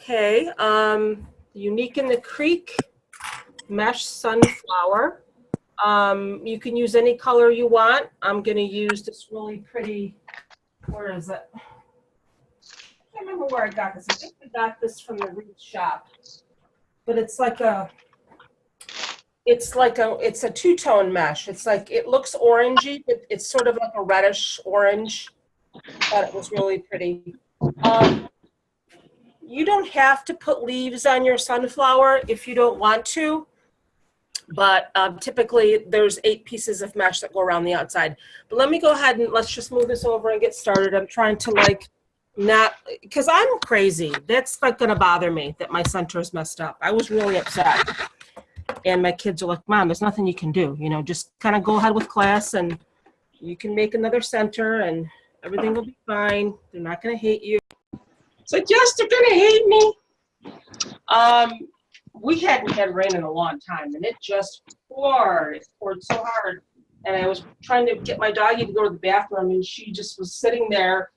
Okay, Unique in the Creek mesh sunflower. You can use any color you want. I'm going to use this really pretty, where is it? I can't remember where I got this. I think I got this from the Wreathe shop. But it's a two-tone mesh. It's like, it looks orangey, but it's sort of like a reddish orange. I thought it was really pretty. You don't have to put leaves on your sunflower if you don't want to, but typically there's 8 pieces of mesh that go around the outside. But let me go ahead and let's just move this over and get started. I'm trying to because I'm crazy. That's like gonna bother me that my center is messed up. I was really upset. And my kids are like, Mom, there's nothing you can do. You know, just kind of go ahead with class and you can make another center and everything will be fine. They're not gonna hate you. So yes, they're gonna hate me. We hadn't had rain in a long time, and it just poured. It poured so hard, and I was trying to get my doggie to go to the bathroom, and she just was sitting there,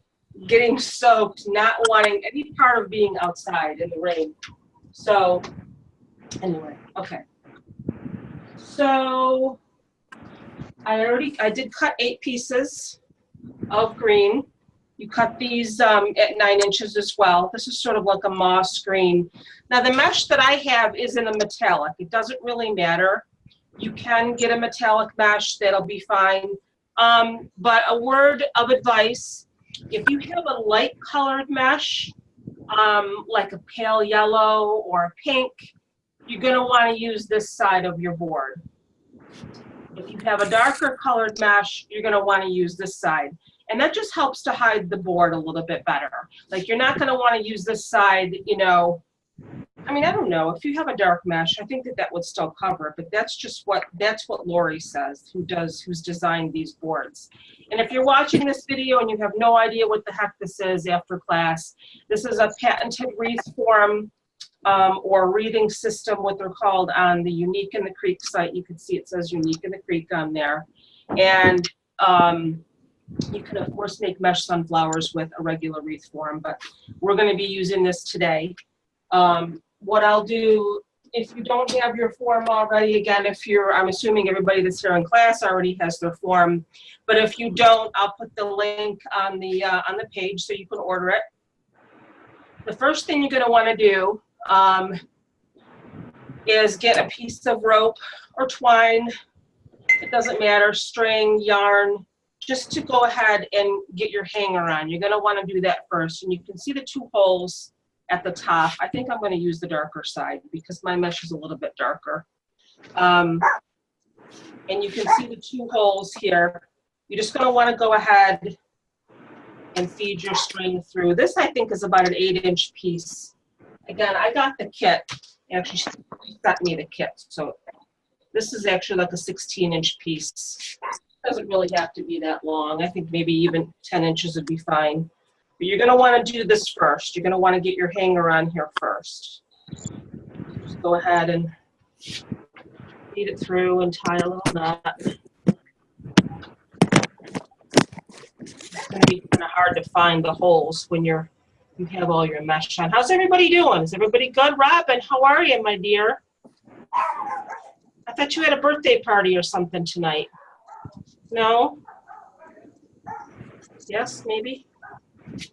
getting soaked, not wanting any part of being outside in the rain. So, anyway, okay. So I did cut 8 pieces of green. You cut these at 9 inches as well. This is sort of like a moss green. Now the mesh that I have is in a metallic. It doesn't really matter. You can get a metallic mesh, that'll be fine. But a word of advice, if you have a light colored mesh, like a pale yellow or a pink, you're gonna wanna use this side of your board. If you have a darker colored mesh, you're gonna wanna use this side. And that just helps to hide the board a little bit better. Like you're not gonna wanna use this side, you know, I mean, I don't know, if you have a dark mesh, I think that would still cover it, but that's what Lori says, who's designed these boards. And if you're watching this video and you have no idea what the heck this is after class, this is a patented wreath form or wreathing system, what they're called on the Unique in the Creek site. You can see it says Unique in the Creek on there. And you can, of course, make mesh sunflowers with a regular wreath form, but we're going to be using this today. What I'll do, if you don't have your form already, again, I'm assuming everybody that's here in class already has their form, but if you don't, I'll put the link on the page so you can order it. The first thing you're going to want to do is get a piece of rope or twine. It doesn't matter, string, yarn, just to go ahead and get your hanger on. You're gonna wanna do that first. And you can see the 2 holes at the top. I think I'm gonna use the darker side because my mesh is a little bit darker. And you can see the 2 holes here. You're just gonna wanna go ahead and feed your string through. This, I think, is about an 8-inch piece. Again, I got the kit. Actually, she got me the kit. So this is actually like a 16-inch piece. Doesn't really have to be that long. I think maybe even 10 inches would be fine. But you're going to want to do this first. You're going to want to get your hanger on here first. Just go ahead and feed it through and tie a little knot. It's going to be kind of hard to find the holes when you have all your mesh on. How's everybody doing? Is everybody good? Robin, how are you, my dear? I thought you had a birthday party or something tonight. No? Yes, maybe?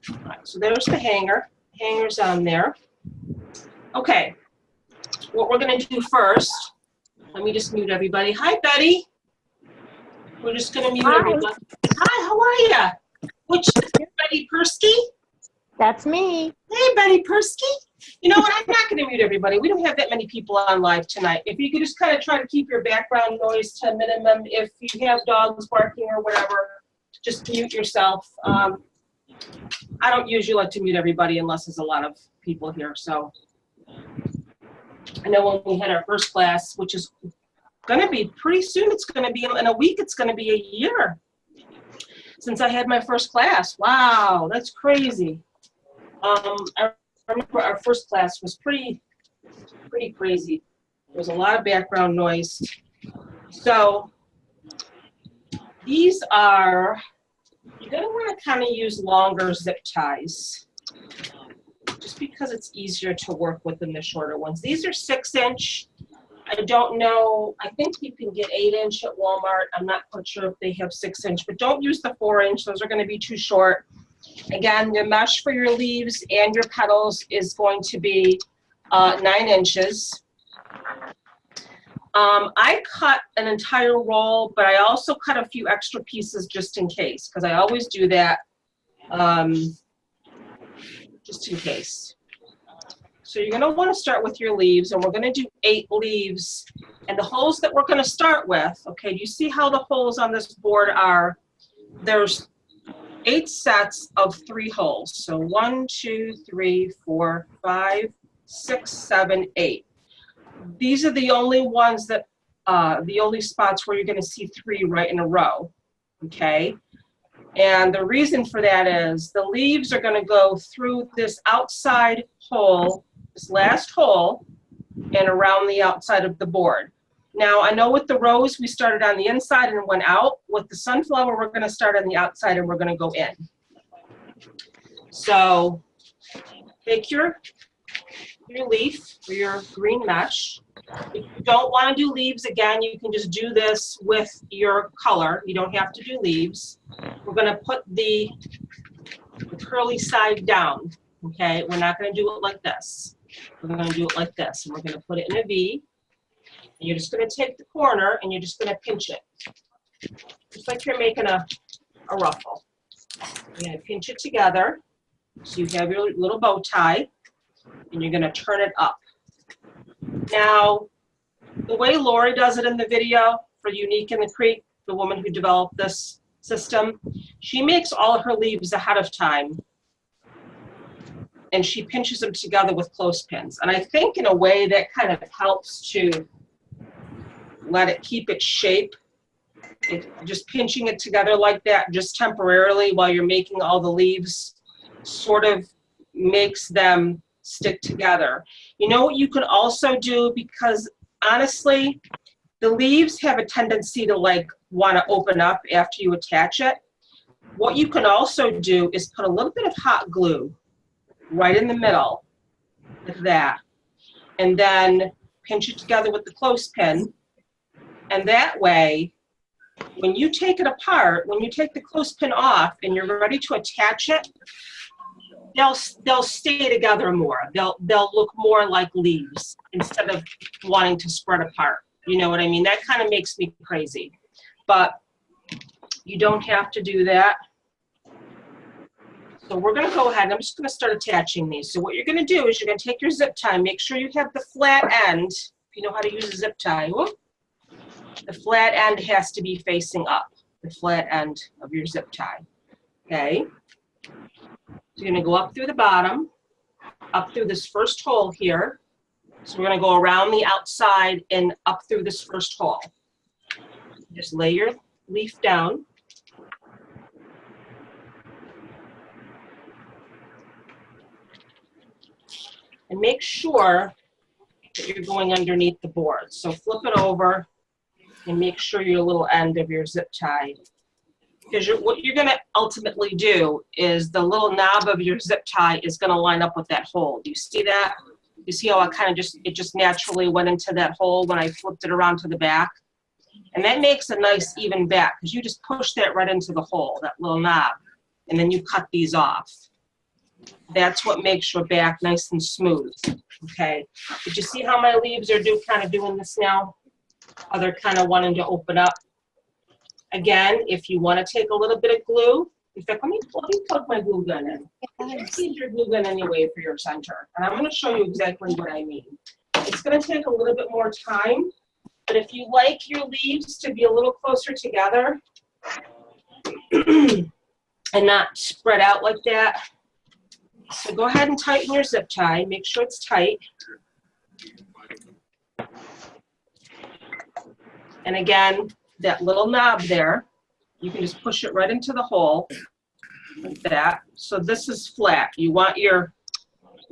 All right, so there's the hanger. Hanger's on there. Okay, what we're gonna do first, let me just mute everybody. Hi, Betty. We're just gonna mute everybody. Hi, how are you? You're Betty Persky? That's me. Hey, Betty Persky. You know what, I'm not gonna mute everybody. We don't have that many people on live tonight. If you could just kind of try to keep your background noise to a minimum. If you have dogs barking or whatever, just mute yourself. I don't usually like to mute everybody unless there's a lot of people here. So I know when we had our first class, which is gonna be pretty soon, it's gonna be in a week, it's gonna be a year since I had my first class. Wow, that's crazy. I remember our first class was pretty crazy. There was a lot of background noise. So these are, you're gonna wanna kinda use longer zip ties. Just just because it's easier to work with than the shorter ones. These are 6-inch. I don't know, I think you can get 8-inch at Walmart. I'm not quite sure if they have 6-inch, but don't use the 4-inch. Those are going to be too short. Again, the mesh for your leaves and your petals is going to be 9 inches. I cut an entire roll, but I also cut a few extra pieces just in case, because I always do that just in case. So you're going to want to start with your leaves, and we're going to do 8 leaves. And the holes that we're going to start with, okay, do you see how the holes on this board are? There's 8 sets of 3 holes. So 1, 2, 3, 4, 5, 6, 7, 8. These are the only ones that, the only spots where you're going to see 3 right in a row, okay? And the reason for that is the leaves are going to go through this outside hole, this last hole, and around the outside of the board. Now, I know with the rose, we started on the inside and went out. With the sunflower, we're going to start on the outside and we're going to go in. So take your leaf or your green mesh. If you don't want to do leaves, again, you can just do this with your color. You don't have to do leaves. We're going to put the curly side down, okay? We're not going to do it like this. We're going to do it like this, and we're going to put it in a V. And you're just going to take the corner, and you're just going to pinch it, just like you're making a ruffle. You're going to pinch it together, so you have your little bow tie, and you're going to turn it up. Now, the way Lori does it in the video for Unique in the Creek, the woman who developed this system, she makes all of her leaves ahead of time, and she pinches them together with clothespins. And I think in a way that kind of helps to let it keep its shape. Just pinching it together like that, just temporarily while you're making all the leaves, sort of makes them stick together. You know what you can also do, because honestly, the leaves have a tendency to like want to open up after you attach it. What you can also do is put a little bit of hot glue right in the middle, like that, and then pinch it together with the clothespin. And that way, when you take it apart, when you take the clothespin off and you're ready to attach it, they'll stay together more. They'll look more like leaves instead of wanting to spread apart. You know what I mean? That kind of makes me crazy. But you don't have to do that. So we're going to go ahead and I'm just going to start attaching these. So what you're going to do is you're going to take your zip tie, make sure you have the flat end. If you know how to use a zip tie, whoop, the flat end has to be facing up, the flat end of your zip tie. Okay. So you're going to go up through the bottom, up through this first hole here. So we're going to go around the outside and up through this first hole. Just lay your leaf down. And make sure that you're going underneath the board. So flip it over and make sure your little end of your zip tie. Because what you're going to ultimately do is the little knob of your zip tie is going to line up with that hole. Do you see that? You see how it just naturally went into that hole when I flipped it around to the back? And that makes a nice even back because you just push that right into the hole, that little knob, and then you cut these off. That's what makes your back nice and smooth, okay? Did you see how my leaves are kind of doing this now? How they're kind of wanting to open up. Again, if you want to take a little bit of glue, in fact, let me plug my glue gun in. You need your glue gun anyway for your center. And I'm going to show you exactly what I mean. It's going to take a little bit more time, but if you like your leaves to be a little closer together and not spread out like that, so go ahead and tighten your zip tie. Make sure it's tight. And again, that little knob there, you can just push it right into the hole like that. So this is flat. You want you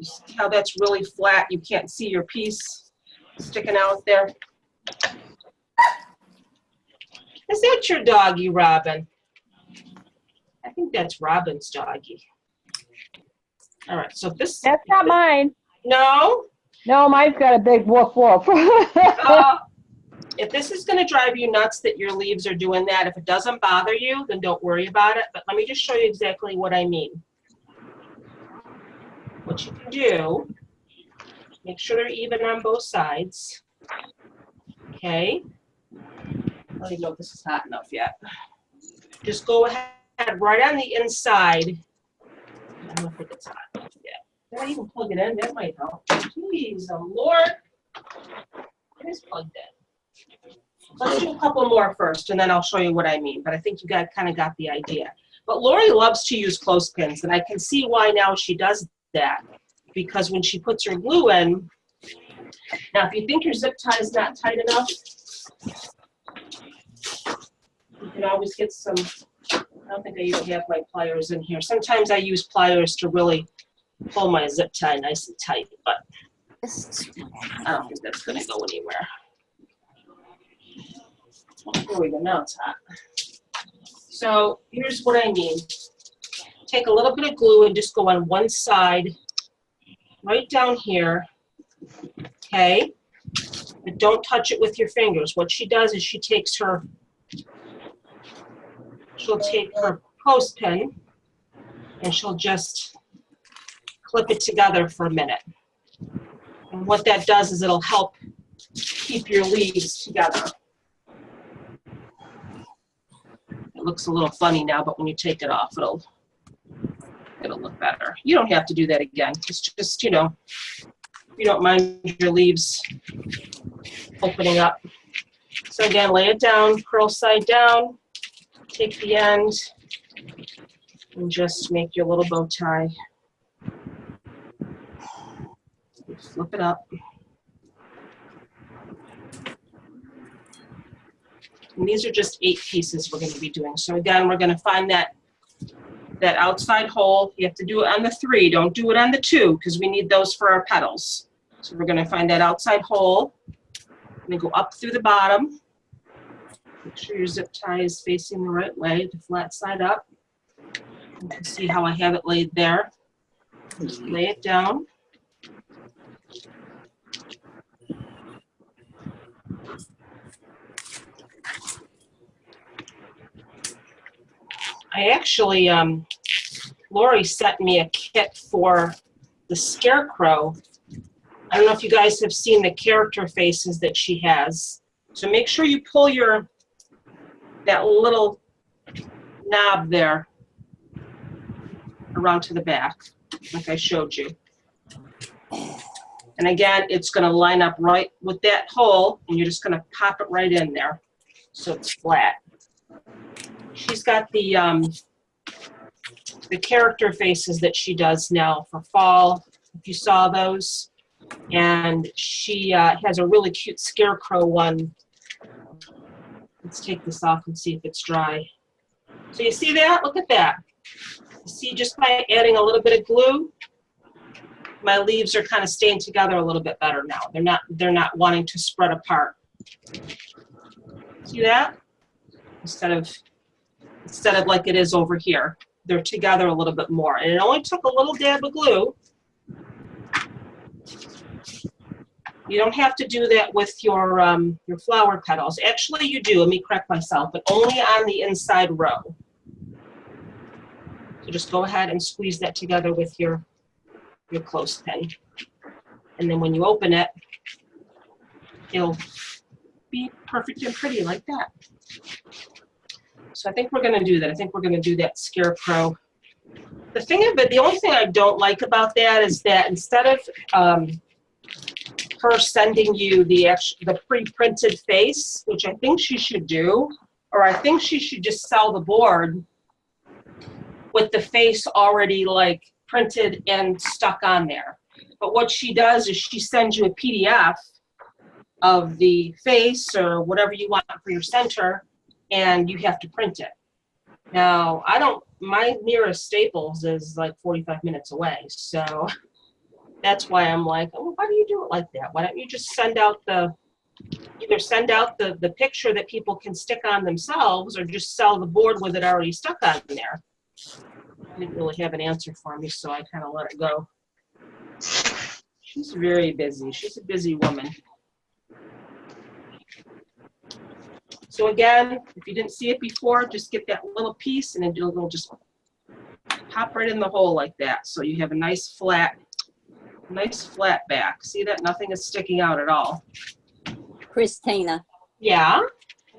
see how that's really flat? You can't see your piece sticking out there. Is that your doggy, Robin? I think that's Robin's doggy. All right, so this. That's not mine. No? No, mine's got a big woof woof. If this is going to drive you nuts that your leaves are doing that, if it doesn't bother you, then don't worry about it. But let me just show you exactly what I mean. What you can do, make sure they're even on both sides. Okay. I don't even know if this is hot enough yet. Just go ahead right on the inside. I don't think it's hot enough yet. Did I even plug it in? That might help. Jeez, oh Lord. It is plugged in. Let's do a couple more first, and then I'll show you what I mean. But I think you guys kind of got the idea. But Lori loves to use clothespins, and I can see why now she does that. Because when she puts her glue in, now if you think your zip tie is not tight enough, you can always get some, I don't think I even have my pliers in here. Sometimes I use pliers to really pull my zip tie nice and tight, but I don't think that's going to go anywhere. Here we go, now it's hot. So here's what I mean. Take a little bit of glue and just go on one side, right down here, okay? But don't touch it with your fingers. What she does is she'll take her clothespin and she'll just clip it together for a minute. And what that does is it'll help keep your leaves together. It looks a little funny now, but when you take it off, it'll look better. You don't have to do that again. It's just, you know, if you don't mind your leaves opening up. So again, lay it down, curl side down, take the end, and just make your little bow tie. Flip it up. And these are just 8 pieces we're going to be doing. So again, we're going to find that outside hole. You have to do it on the 3. Don't do it on the 2 because we need those for our petals. So we're going to find that outside hole. I'm going to go up through the bottom. Make sure your zip tie is facing the right way, the flat side up. You can see how I have it laid there. Just lay it down. I actually, Lori sent me a kit for the scarecrow. I don't know if you guys have seen the character faces that she has. So make sure you pull that little knob there around to the back, like I showed you. And again, it's going to line up right with that hole, and you're just going to pop it right in there so it's flat. She's got the character faces that she does now for fall, if you saw those. And she has a really cute scarecrow one. Let's take this off and see if it's dry. So you see that? Look at that. You see, just by adding a little bit of glue, my leaves are kind of staying together a little bit better now. They're not wanting to spread apart. See that? Instead of like it is over here. They're together a little bit more. And it only took a little dab of glue. You don't have to do that with your flower petals. Actually, you do. Let me correct myself, but only on the inside row. So just go ahead and squeeze that together with your clothespin. And then when you open it, it'll be perfect and pretty like that. So I think we're going to do that. I think we're going to do that scarecrow. The only thing I don't like about that is that instead of her sending you the pre-printed face, which I think she should do, or I think she should just sell the board with the face already like printed and stuck on there. But what she does is she sends you a PDF of the face or whatever you want for your center, and you have to print it. Now, my nearest Staples is like 45 minutes away, so that's why I'm like, oh, why do you do it like that? Why don't you just send out the picture that people can stick on themselves, or just sell the board with it already stuck on there? Didn't really have an answer for me, so I kind of let it go. She's very busy. She's a busy woman. So again, if you didn't see it before, just get that little piece and it'll just pop right in the hole like that. So you have a nice flat back. See that? Nothing is sticking out at all. Christina, Yeah?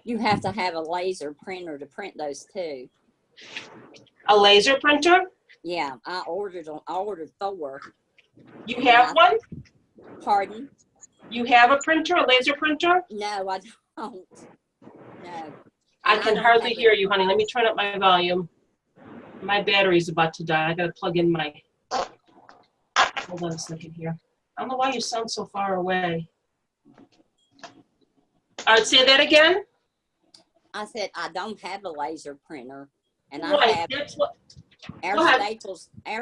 you have to have a laser printer to print those too. A laser printer? Yeah, I ordered 4. You have one? Pardon? You have a printer, a laser printer? No, I don't. No. I And can don't hardly have hear it. you, honey. Let me turn up my volume. My battery's about to die. I gotta plug in my, hold on a second here. I don't know why you sound so far away. All right, say that again. I said I don't have a laser printer, and I Right, have that's what, our go ahead.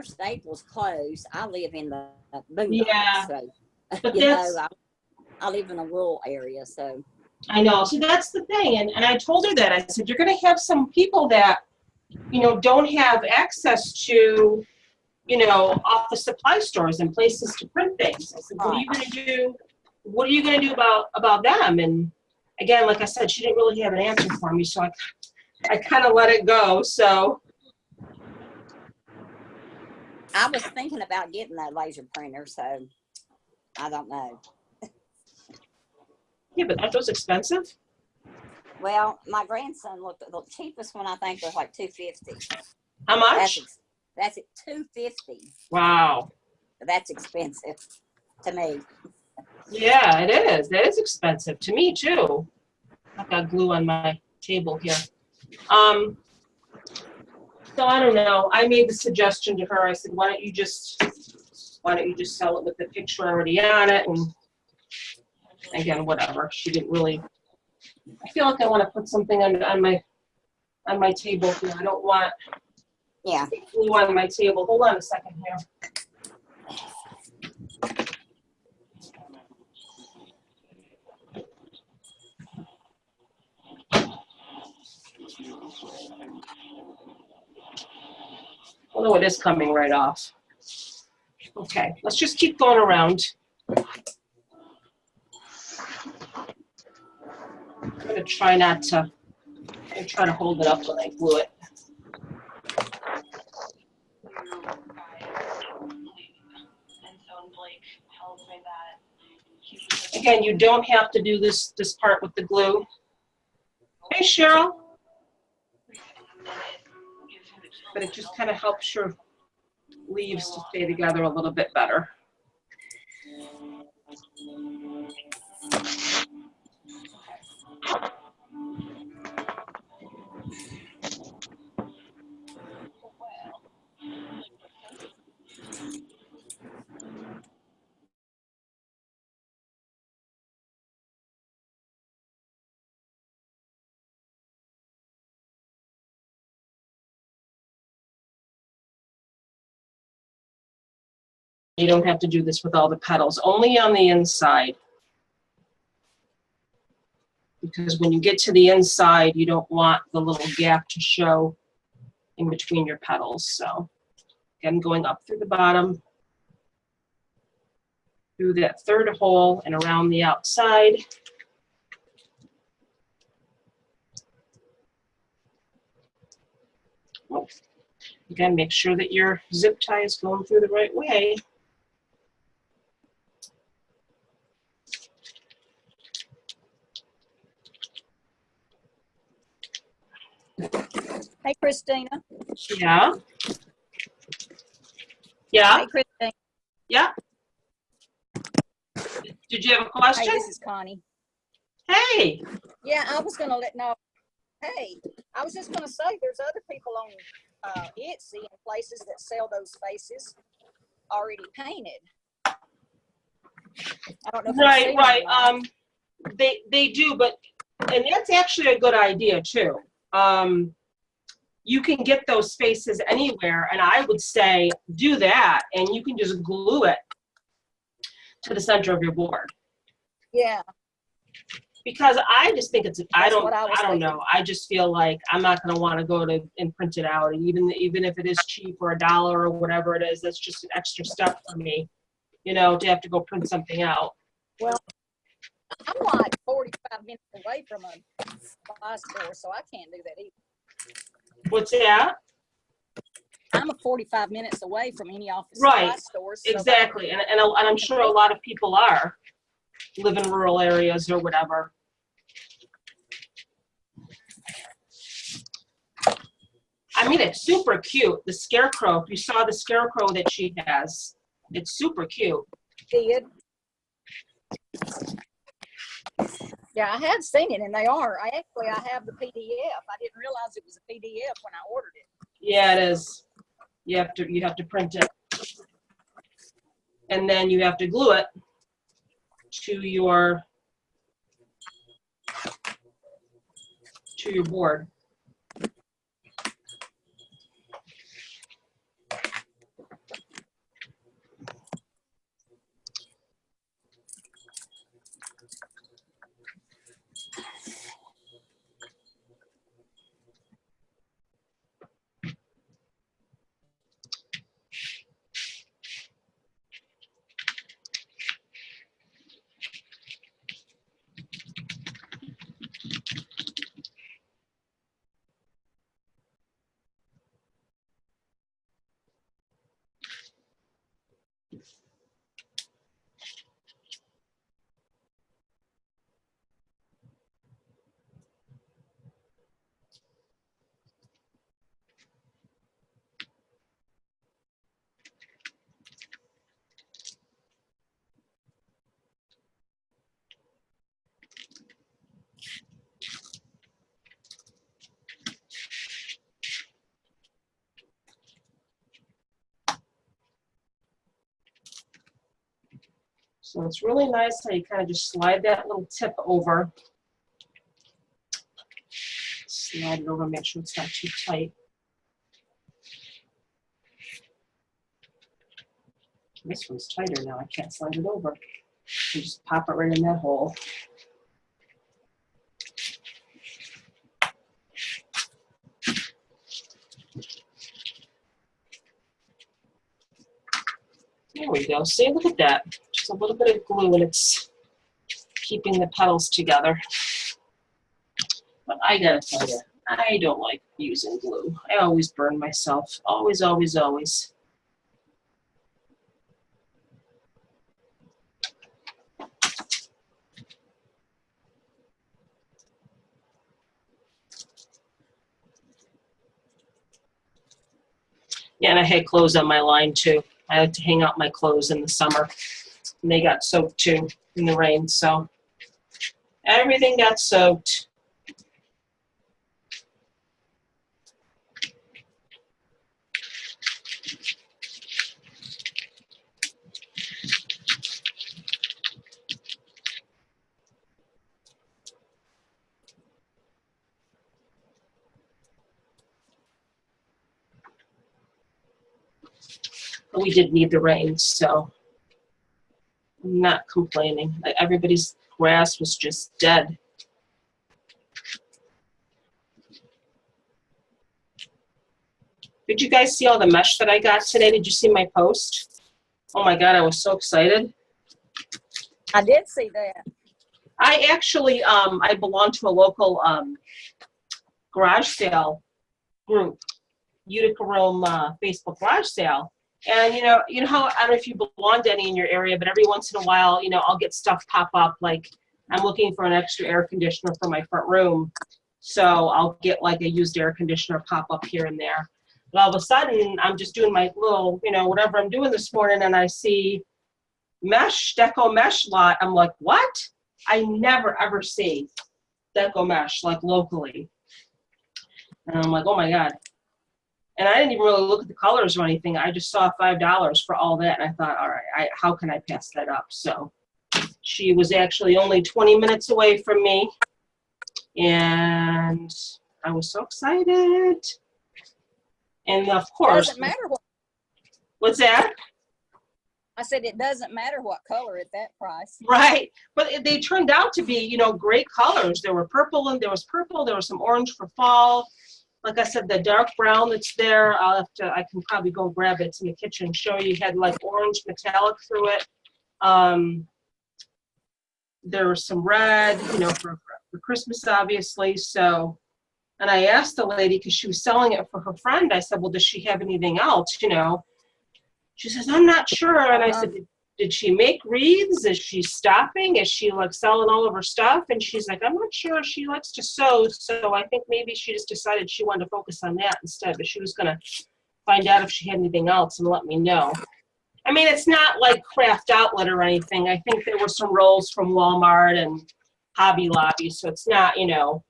Staples closed. I live in the boondocks, Yeah, so but you that's, know I live in a rural area, so I know, so that's the thing, and I told her that. I said, you're gonna have some people that, you know, don't have access to, you know, off the supply stores and places to print things. I said, what are you gonna do? What are you gonna do about them? And again, like I said, she didn't really have an answer for me, so I kind of let it go, so. I was thinking about getting that laser printer, so I don't know. Yeah, but aren't those expensive? Well, my grandson looked at the cheapest one. I think was like $250. How much? That's at $250. Wow. That's expensive to me. Yeah, it is. That is expensive to me too. I've got glue on my table here. So I don't know. I made the suggestion to her. I said, why don't you just sell it with the picture already on it? And again, whatever. She didn't really. I feel like I want to put something on my table here. I don't want glue on my table. Hold on a second here. Although it is coming right off. Okay, let's just keep going around. I'm gonna try not to, I'm try to hold it up when I glue it. Again, you don't have to do this part with the glue. Hey, Cheryl. But it just kind of helps your leaves to stay together a little bit better. You don't have to do this with all the petals, only on the inside. Because when you get to the inside, you don't want the little gap to show in between your petals. So again, going up through the bottom, through that third hole and around the outside. Oh. Again, make sure that your zip tie is going through the right way. Hey, Christina. Yeah. Yeah. Hey, Christina. Yeah. Did you have a question? Hey, this is Connie. Hey. Yeah, I was gonna know. Hey, I was just gonna say, there's other people on Etsy and places that sell those faces already painted. I don't know if you've seen them or not. They do, but and that's actually a good idea too. You can get those faces anywhere, and I would say do that, and you can just glue it to the center of your board. Yeah. Because I just think I That's don't, what I was I don't thinking. know. I just feel like I'm not going to want to go to and print it out. Even if it is cheap or $1 or whatever it is, that's just an extra step for me, you know, to have to go print something out. Well, I'm like 45 minutes away from a supply store, so I can't do that either. What's that? I'm 45 minutes away from any office Right. supply stores. So Exactly. And I'm sure a lot of people live in rural areas or whatever. I mean, it's super cute. The scarecrow, if you saw the scarecrow that she has, it's super cute. did. Yeah, I had seen it, and they are. I have the PDF. I didn't realize it was a PDF when I ordered it. Yeah, it is. You have to print it. And then you have to glue it to your board. So it's really nice how you kind of just slide that little tip over. Slide it over, make sure it's not too tight. This one's tighter now. I can't slide it over. You just pop it right in that hole. There we go. See, look at that. Just a little bit of glue and it's keeping the petals together. But I gotta tell you, I don't like using glue. I always burn myself. Always, always, always. Yeah, and I had clothes on my line too. I like to hang out my clothes in the summer. And they got soaked too in the rain, so everything got soaked. But we did need the rain, so I'm not complaining. Like everybody's grass was just dead. Did you guys see all the mesh that I got today? Did you see my post? Oh my God, I was so excited. I did see that. I actually, I belong to a local garage sale group, Utica Rome Facebook garage sale. And you know how, I don't know if you belong to any in your area, but every once in a while, I'll get stuff pop up. Like I'm looking for an extra air conditioner for my front room. So I'll get like a used air conditioner pop up here and there. But all of a sudden, I'm just doing my little, whatever I'm doing this morning, and I see mesh, deco mesh lot. I'm like, what? I never ever see deco mesh like locally. And I'm like, oh my God. And I didn't even really look at the colors or anything. I just saw $5 for all that. And I thought, all right, how can I pass that up? So she was actually only 20 minutes away from me. And I was so excited. And of course. Doesn't matter what. What's that? I said it doesn't matter what color at that price. Right. But they turned out to be, you know, great colors. There were purple and there was purple. There was some orange for fall. Like I said, the dark brown that's there, I can probably go grab it. It's in the kitchen, show you. Had like orange metallic through it. There was some red, you know, for Christmas, obviously. So, and I asked the lady, because she was selling it for her friend, I said, well, does she have anything else, you know? She says, I'm not sure. And I said, did she make wreaths? Is she stopping? Is she like selling all of her stuff? And she's like, I'm not sure. She likes to sew. So I think maybe she just decided she wanted to focus on that instead, but she was going to find out if she had anything else and let me know. I mean, it's not like Craft Outlet or anything. I think there were some rolls from Walmart and Hobby Lobby. So it's not, you know,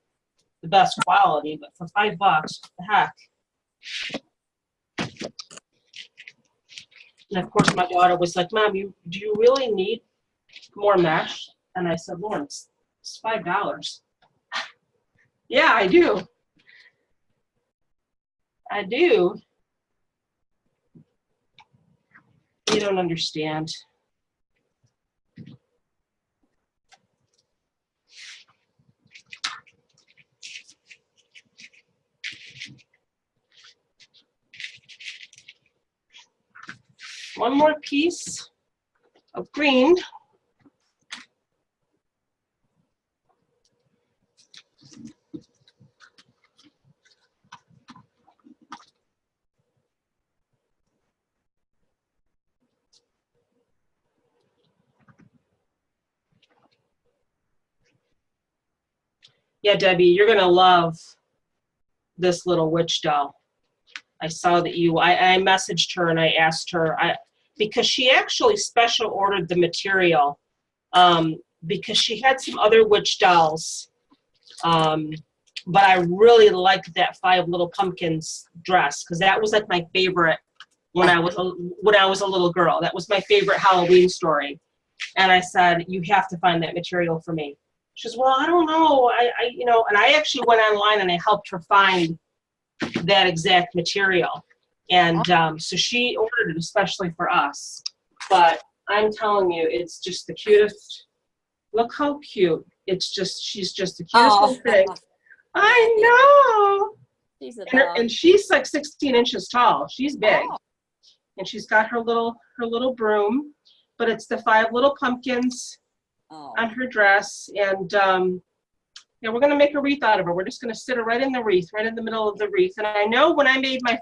the best quality, but for $5, what the heck? And of course, my daughter was like, Mom, do you really need more mesh? And I said, Lauren, it's $5. Yeah, I do. I do. You don't understand. One more piece of green. Yeah, Debbie, you're gonna love this little witch doll. I saw that I messaged her and I asked her, because she actually special ordered the material, because she had some other witch dolls, but I really liked that 5 Little Pumpkins dress, because that was like my favorite when I was a little girl. That was my favorite Halloween story. And I said, you have to find that material for me. She says, well, I don't know. You know, and I actually went online and I helped her find that exact material. And so she ordered it especially for us. But I'm telling you, it's just the cutest. Look how cute. It's just, she's just the cutest little thing. I know. She's a And she's like 16 inches tall. She's big. And she's got her little broom. But it's the 5 Little Pumpkins on her dress. And yeah, we're going to make a wreath out of her. We're just going to sit her right in the wreath, right in the middle of the wreath. And I know when I made my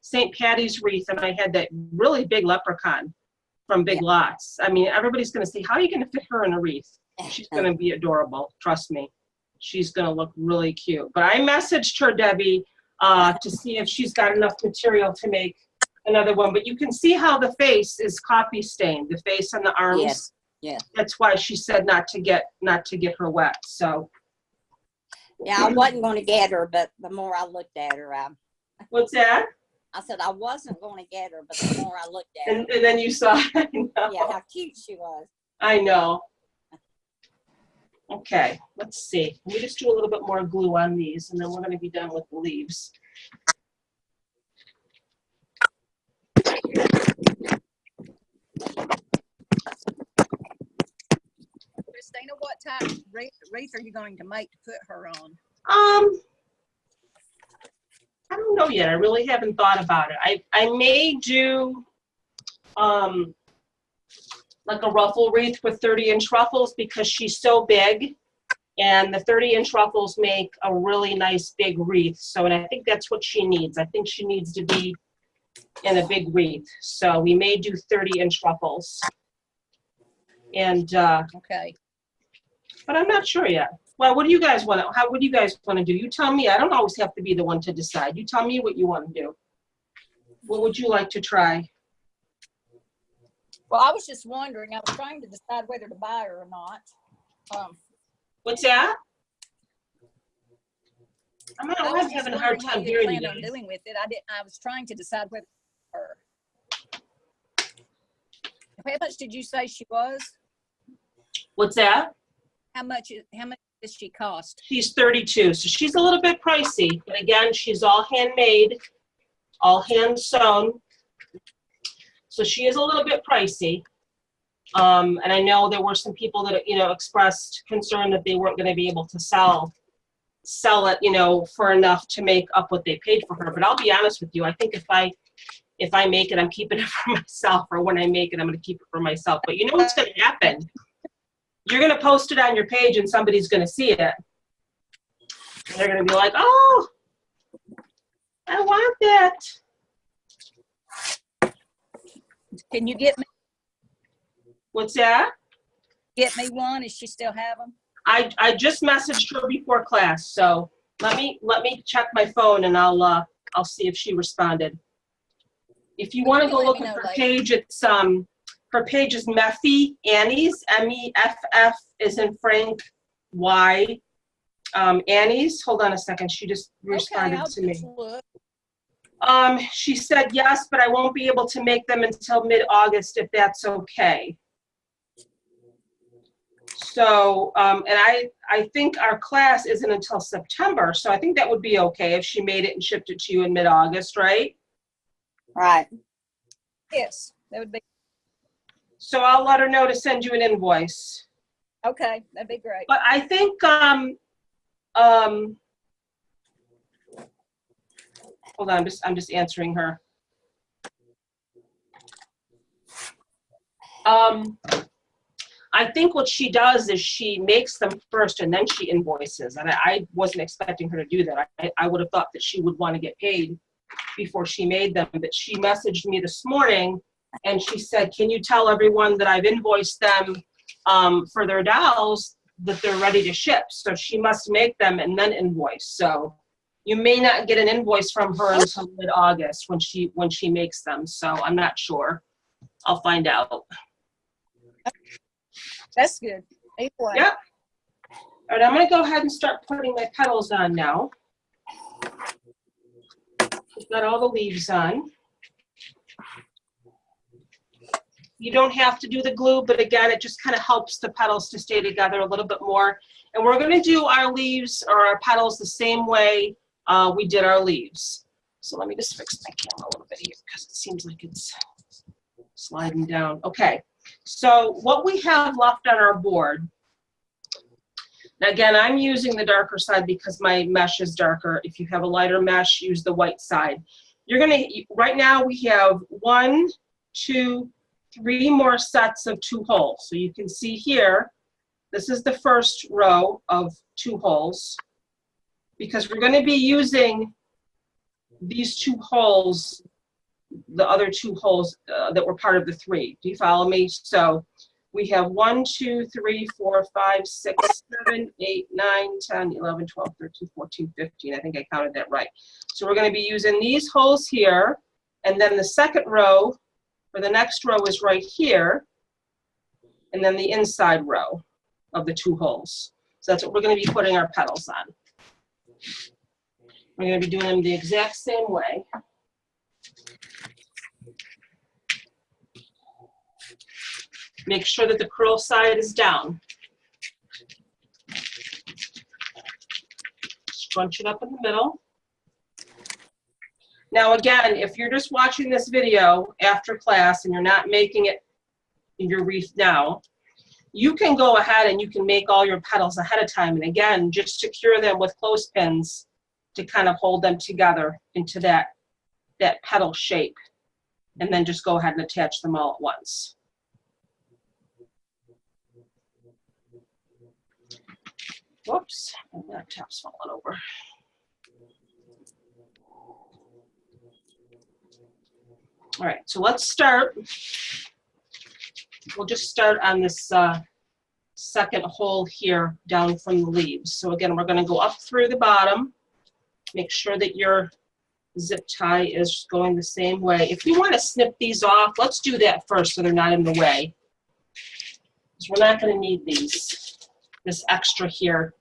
St. Patty's wreath, and I had that really big leprechaun from Big Lots. I mean, everybody's going to say, how are you going to fit her in a wreath? She's going to be adorable. Trust me. She's going to look really cute. But I messaged her, Debbie, to see if she's got enough material to make another one. But you can see how the face is coffee stained, the face and the arms. Yes. Yeah. That's why she said not to get her wet. So. Yeah, I wasn't going to get her, but the more I looked at her, What's that? I said I wasn't going to get her, but the more I looked at her. And then you saw. I know. Yeah, how cute she was. I know. Okay, let's see. Let me just do a little bit more glue on these, and then we're going to be done with the leaves. Christina, what type of wreath are you going to make to put her on? I don't know yet. I really haven't thought about it. I may do like a ruffle wreath with 30-inch ruffles, because she's so big, and the 30-inch ruffles make a really nice big wreath. So, and I think that's what she needs. I think she needs to be in a big wreath. So we may do 30-inch ruffles. And Okay. but I'm not sure yet. Well, what do you guys want to? What do you guys want to do? You tell me. I don't always have to be the one to decide. You tell me what you want to do. What would you like to try? Well, I was just wondering. I was trying to decide whether to buy her or not. What's that? I'm having a hard time hearing you. On doing with it. I was trying to decide whether her. How much did you say she was? What's that? How much does she cost? She's 32, so she's a little bit pricey. But again, she's all handmade, all hand sewn. So she is a little bit pricey. And I know there were some people that, you know, expressed concern that they weren't going to be able to sell it, you know, for enough to make up what they paid for her. But I'll be honest with you, I think if I make it, I'm keeping it for myself, or when I make it, I'm going to keep it for myself. But you know what's going to happen? You're going to post it on your page and somebody's going to see it. And they're going to be like, oh, I want that. Can you get me What's that? one? Does she still have them? I just messaged her before class, so let me check my phone and I'll see if she responded. If you want to go Let look me at know her later. page, it's her page is Meffy Annie's, MEFF is in Frank Y. Annie's. Hold on a second. She just Okay, responded I'll to me. just look. She said yes, but I won't be able to make them until mid-August if that's okay. So, and I think our class isn't until September, so I think that would be okay if she made it and shipped it to you in mid-August, right? Right. Yes, that would be, So I'll let her know to send you an invoice. okay, that'd be great. But I think, hold on, I'm just answering her. I think what she does is she makes them first and then she invoices. And I wasn't expecting her to do that. I would have thought that she would want to get paid before she made them. But she messaged me this morning and she said, can you tell everyone that I've invoiced them for their dolls, that they're ready to ship? So she must make them and then invoice. So you may not get an invoice from her until mid-August when she makes them. So I'm not sure. I'll find out. That's good. Either way. Yep. All right, I'm going to go ahead and start putting my petals on now. We've got all the leaves on. You don't have to do the glue, but again, it just kind of helps the petals to stay together a little bit more. And we're going to do our leaves or our petals the same way we did our leaves. So let me just fix my camera a little bit here because it seems like it's sliding down. Okay, so what we have left on our board, now again, I'm using the darker side because my mesh is darker. If you have a lighter mesh, use the white side. You're gonna, right now we have 1, 2, 3 more sets of 2 holes. So you can see here, this is the first row of 2 holes because we're gonna be using these 2 holes, the other 2 holes that were part of the 3. Do you follow me? So we have 1, 2, 3, 4, 5, 6, 7, 8, 9, 10, 11, 12, 13, 14, 15. I think I counted that right. So we're going to be using these holes here, and then the second row, or the next row is right here, and then the inside row of the 2 holes. So that's what we're going to be putting our petals on. We're going to be doing them the exact same way. Make sure that the curl side is down. Scrunch it up in the middle. Now again, if you're just watching this video after class and you're not making it in your wreath now, you can go ahead and you can make all your petals ahead of time. And again, just secure them with clothespins to kind of hold them together into that petal shape. And then just go ahead and attach them all at once. Whoops, my laptop's falling over. All right, so let's start. We'll just start on this second hole here down from the leaves. So again, we're going to go up through the bottom. Make sure that your zip tie is going the same way. If you want to snip these off, let's do that first so they're not in the way. Because we're not going to need these, this extra here.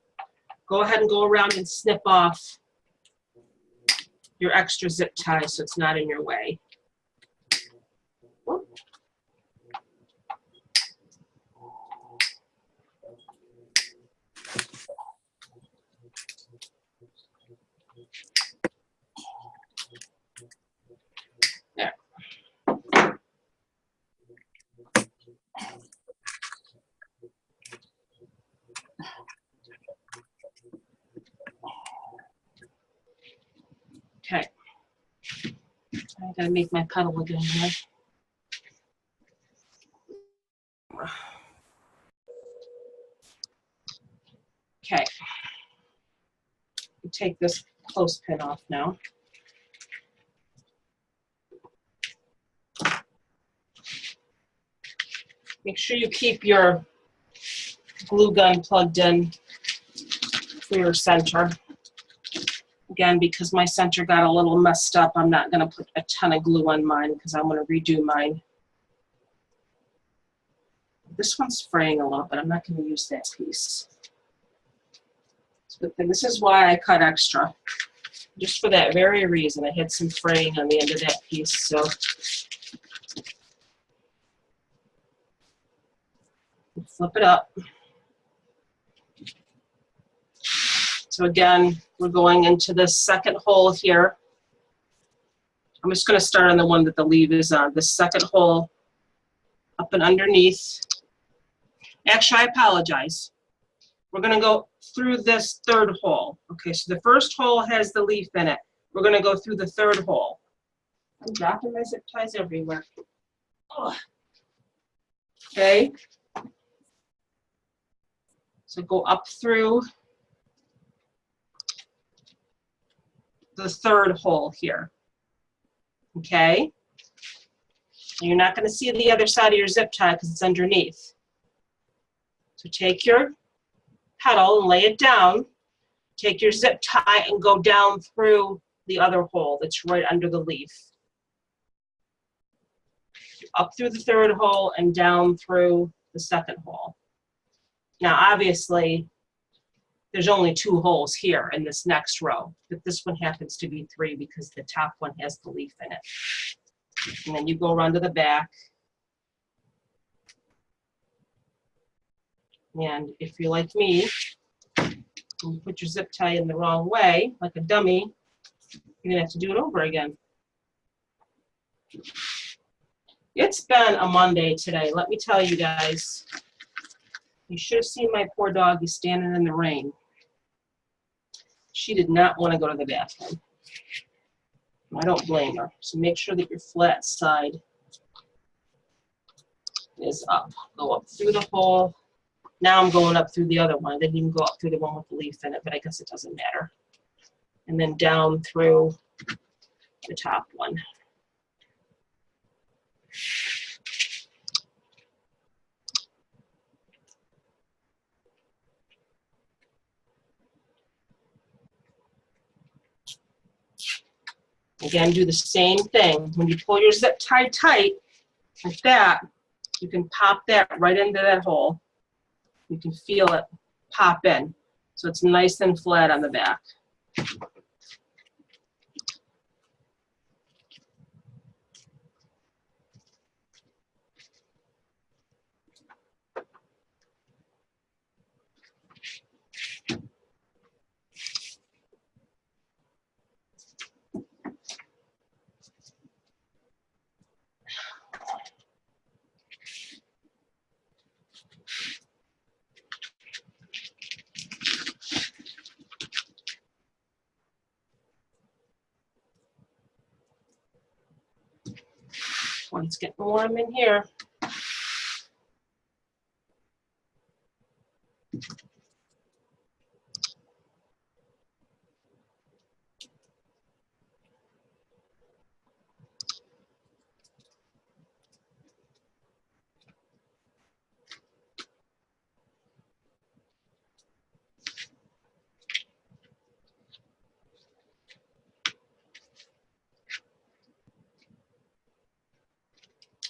Go ahead and go around and snip off your extra zip tie so it's not in your way. Whoop. There. I gotta make my petal again here. Okay. Take this clothespin off now. Make sure you keep your glue gun plugged in for your center. Again, because my center got a little messed up, I'm not going to put a ton of glue on mine because I'm going to redo mine. This one's fraying a little bit. I'm not going to use that piece. This is why I cut extra. Just for that very reason. I had some fraying on the end of that piece, so flip it up. So again, we're going into the second hole here. I'm just going to start on the one that the leaf is on. The second hole up and underneath. Actually, I apologize. We're going to go through this third hole. Okay, so the first hole has the leaf in it. We're going to go through the third hole. I'm dropping my zip ties everywhere. Ugh. Okay. So go up through the third hole here. Okay. And you're not going to see the other side of your zip tie because it's underneath. So take your petal and lay it down. Take your zip tie and go down through the other hole that's right under the leaf. Up through the third hole and down through the second hole. Now, obviously, there's only 2 holes here in this next row, but this one happens to be 3 because the top one has the leaf in it. And then you go around to the back. And if you're like me, and you put your zip tie in the wrong way, like a dummy, you're gonna have to do it over again. It's been a Monday today, let me tell you guys. You should have seen my poor doggy standing in the rain. She did not want to go to the bathroom. I don't blame her. So make sure that your flat side is up. Go up through the hole. Now I'm going up through the other one. I didn't even go up through the one with the leaf in it, but I guess it doesn't matter. And then down through the top one. Again, do the same thing. When you pull your zip tie tight, like that, you can pop that right into that hole. You can feel it pop in. So it's nice and flat on the back. It's getting warm in here.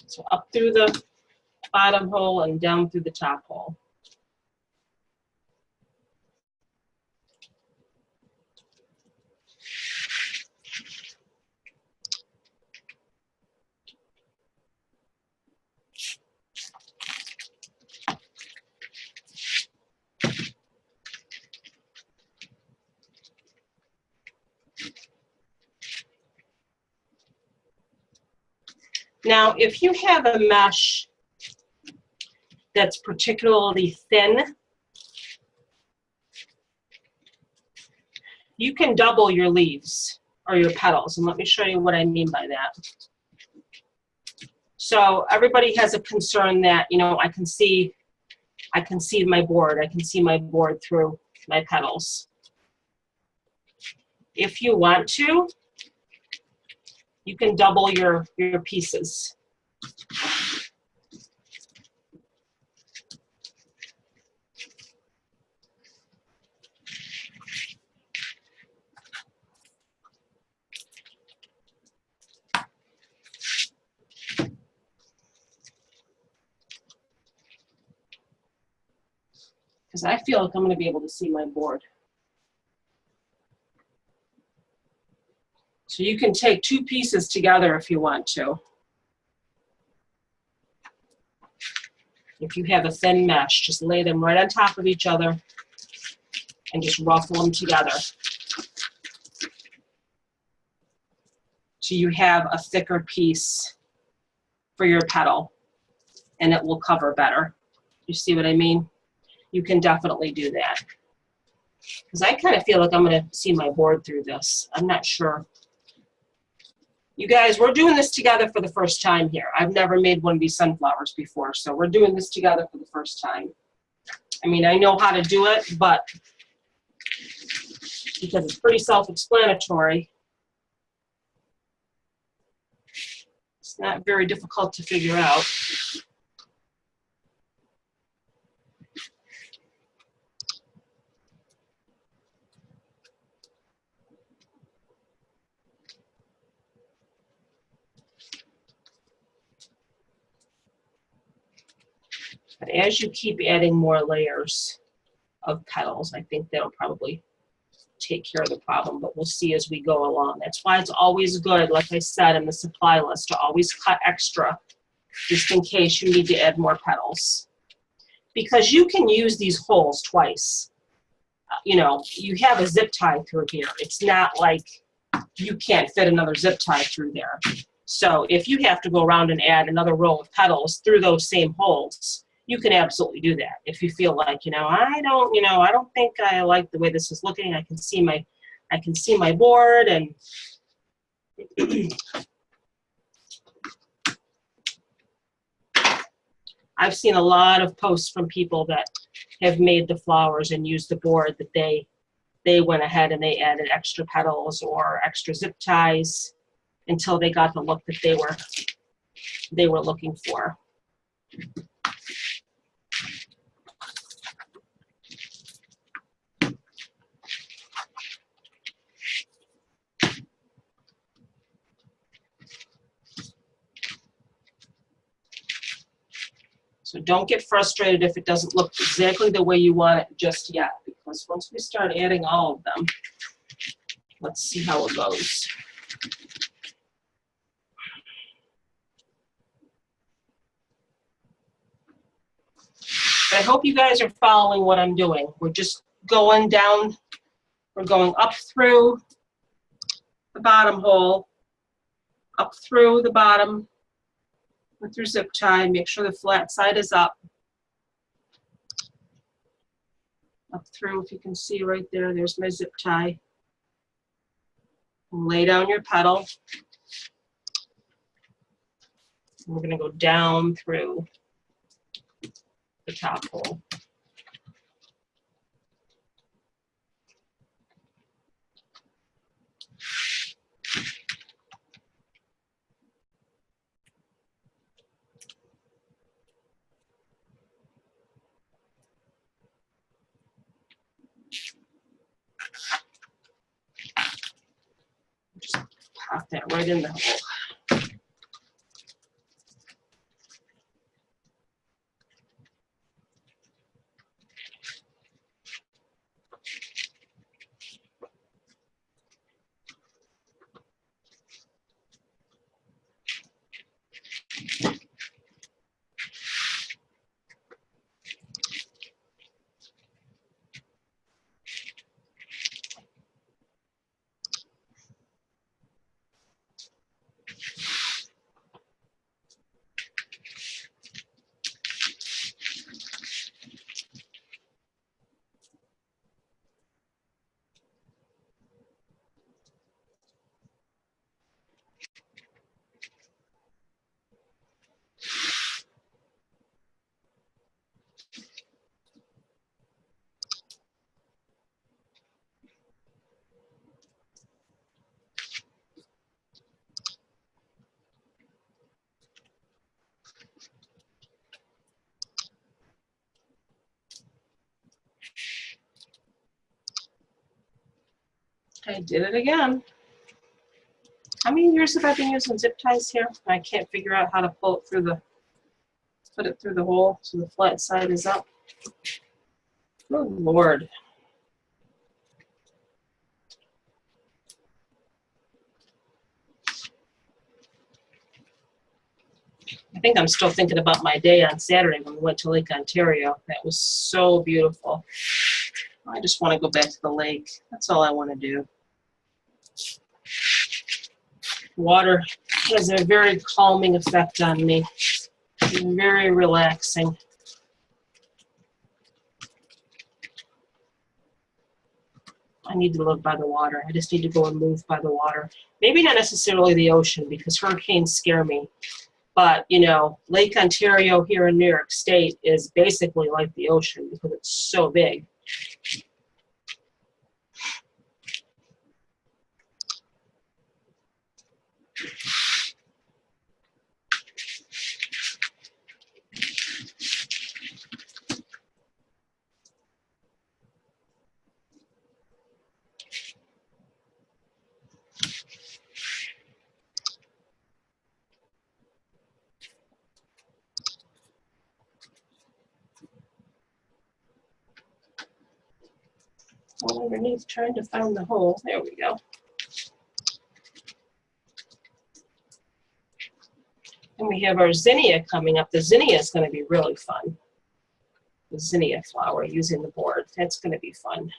So up through the bottom hole and down through the top hole. Now, if you have a mesh that's particularly thin, you can double your leaves. or your petals. And let me show you what I mean by that. So everybody has a concern that, you know, I can see my board. I can see my board through my petals. If you want to, you can double your pieces. Because I feel like I'm going to be able to see my board. So you can take two pieces together if you want to. If you have a thin mesh, just lay them right on top of each other and just ruffle them together. So you have a thicker piece for your petal and it will cover better. You see what I mean? You can definitely do that. Because I kind of feel like I'm going to see my board through this. I'm not sure. You guys, we're doing this together for the first time here. I've never made one of these sunflowers before, so we're doing this together for the first time. I mean, I know how to do it, but because it's pretty self-explanatory, it's not very difficult to figure out. But as you keep adding more layers of petals, I think that'll probably take care of the problem, but we'll see as we go along. That's why it's always good, like I said in the supply list, to always cut extra just in case you need to add more petals. Because you can use these holes twice. You know, you have a zip tie through here. It's not like you can't fit another zip tie through there. So if you have to go around and add another row of petals through those same holes, you can absolutely do that. If you feel like, I don't think I like the way this is looking. I can see my board, and I've seen a lot of posts from people that have made the flowers and used the board that they went ahead and they added extra petals or extra zip ties until they got the look that they were looking for. So don't get frustrated if it doesn't look exactly the way you want it just yet, because once we start adding all of them, let's see how it goes. I hope you guys are following what I'm doing. We're just going down, we're going up through the bottom hole, up through the bottom, with your zip tie, make sure the flat side is up. Up through, if you can see right there, there's my zip tie. Lay down your petal. We're going to go down through the top hole. Just pop that right in the hole. I did it again. How many years have I been using zip ties here? I can't figure out how to pull it through the, put it through the hole so the flat side is up. Oh, Lord. I think I'm still thinking about my day on Saturday when we went to Lake Ontario. That was so beautiful. I just want to go back to the lake. That's all I want to do. Water has a very calming effect on me. Very relaxing. I need to live by the water. I just need to go and move by the water. Maybe not necessarily the ocean because hurricanes scare me. But, you know, Lake Ontario here in New York State is basically like the ocean because it's so big. All underneath, trying to find the hole. There we go. And we have our zinnia coming up. The zinnia is going to be really fun. The zinnia flower using the board. That's going to be fun.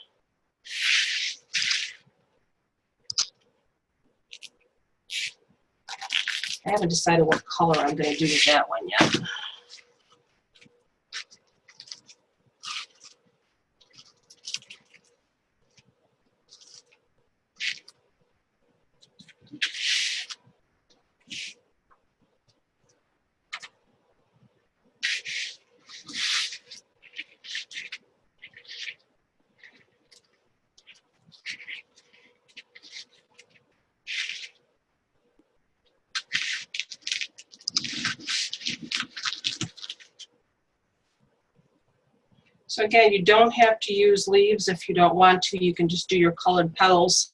I haven't decided what color I'm going to do with that one yet. So again, you don't have to use leaves if you don't want to. You can just do your colored petals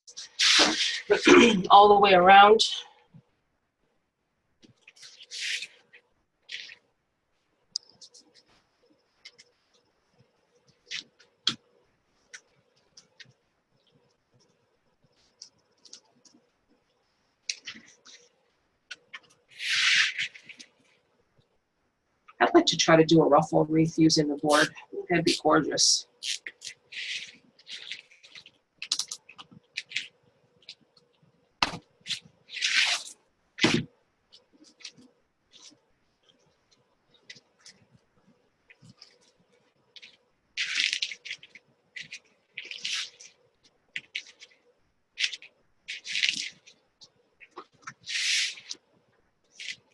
all the way around. I'd like to try to do a ruffle wreath using the board. I think that'd be gorgeous.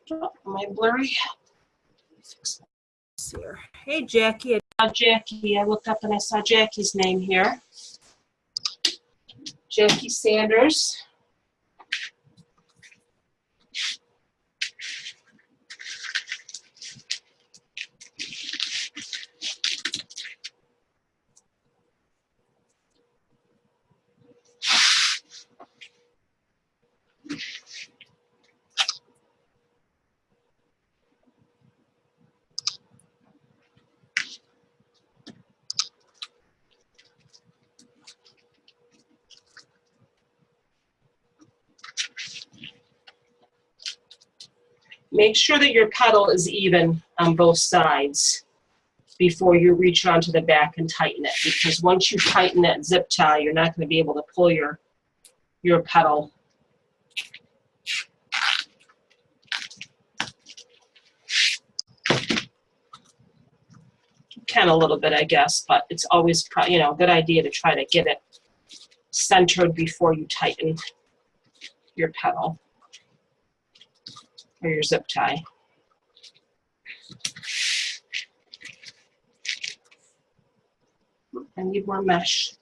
Oh, am I blurry? Fix this here. Hey, Jackie. I saw Jackie. I looked up and I saw Jackie's name here. Jackie Sanders. Make sure that your petal is even on both sides before you reach onto the back and tighten it, because once you tighten that zip tie, you're not going to be able to pull your petal. Can a little bit, I guess, but it's always, you know, a good idea to try to get it centered before you tighten your petal or your zip tie. I need more mesh.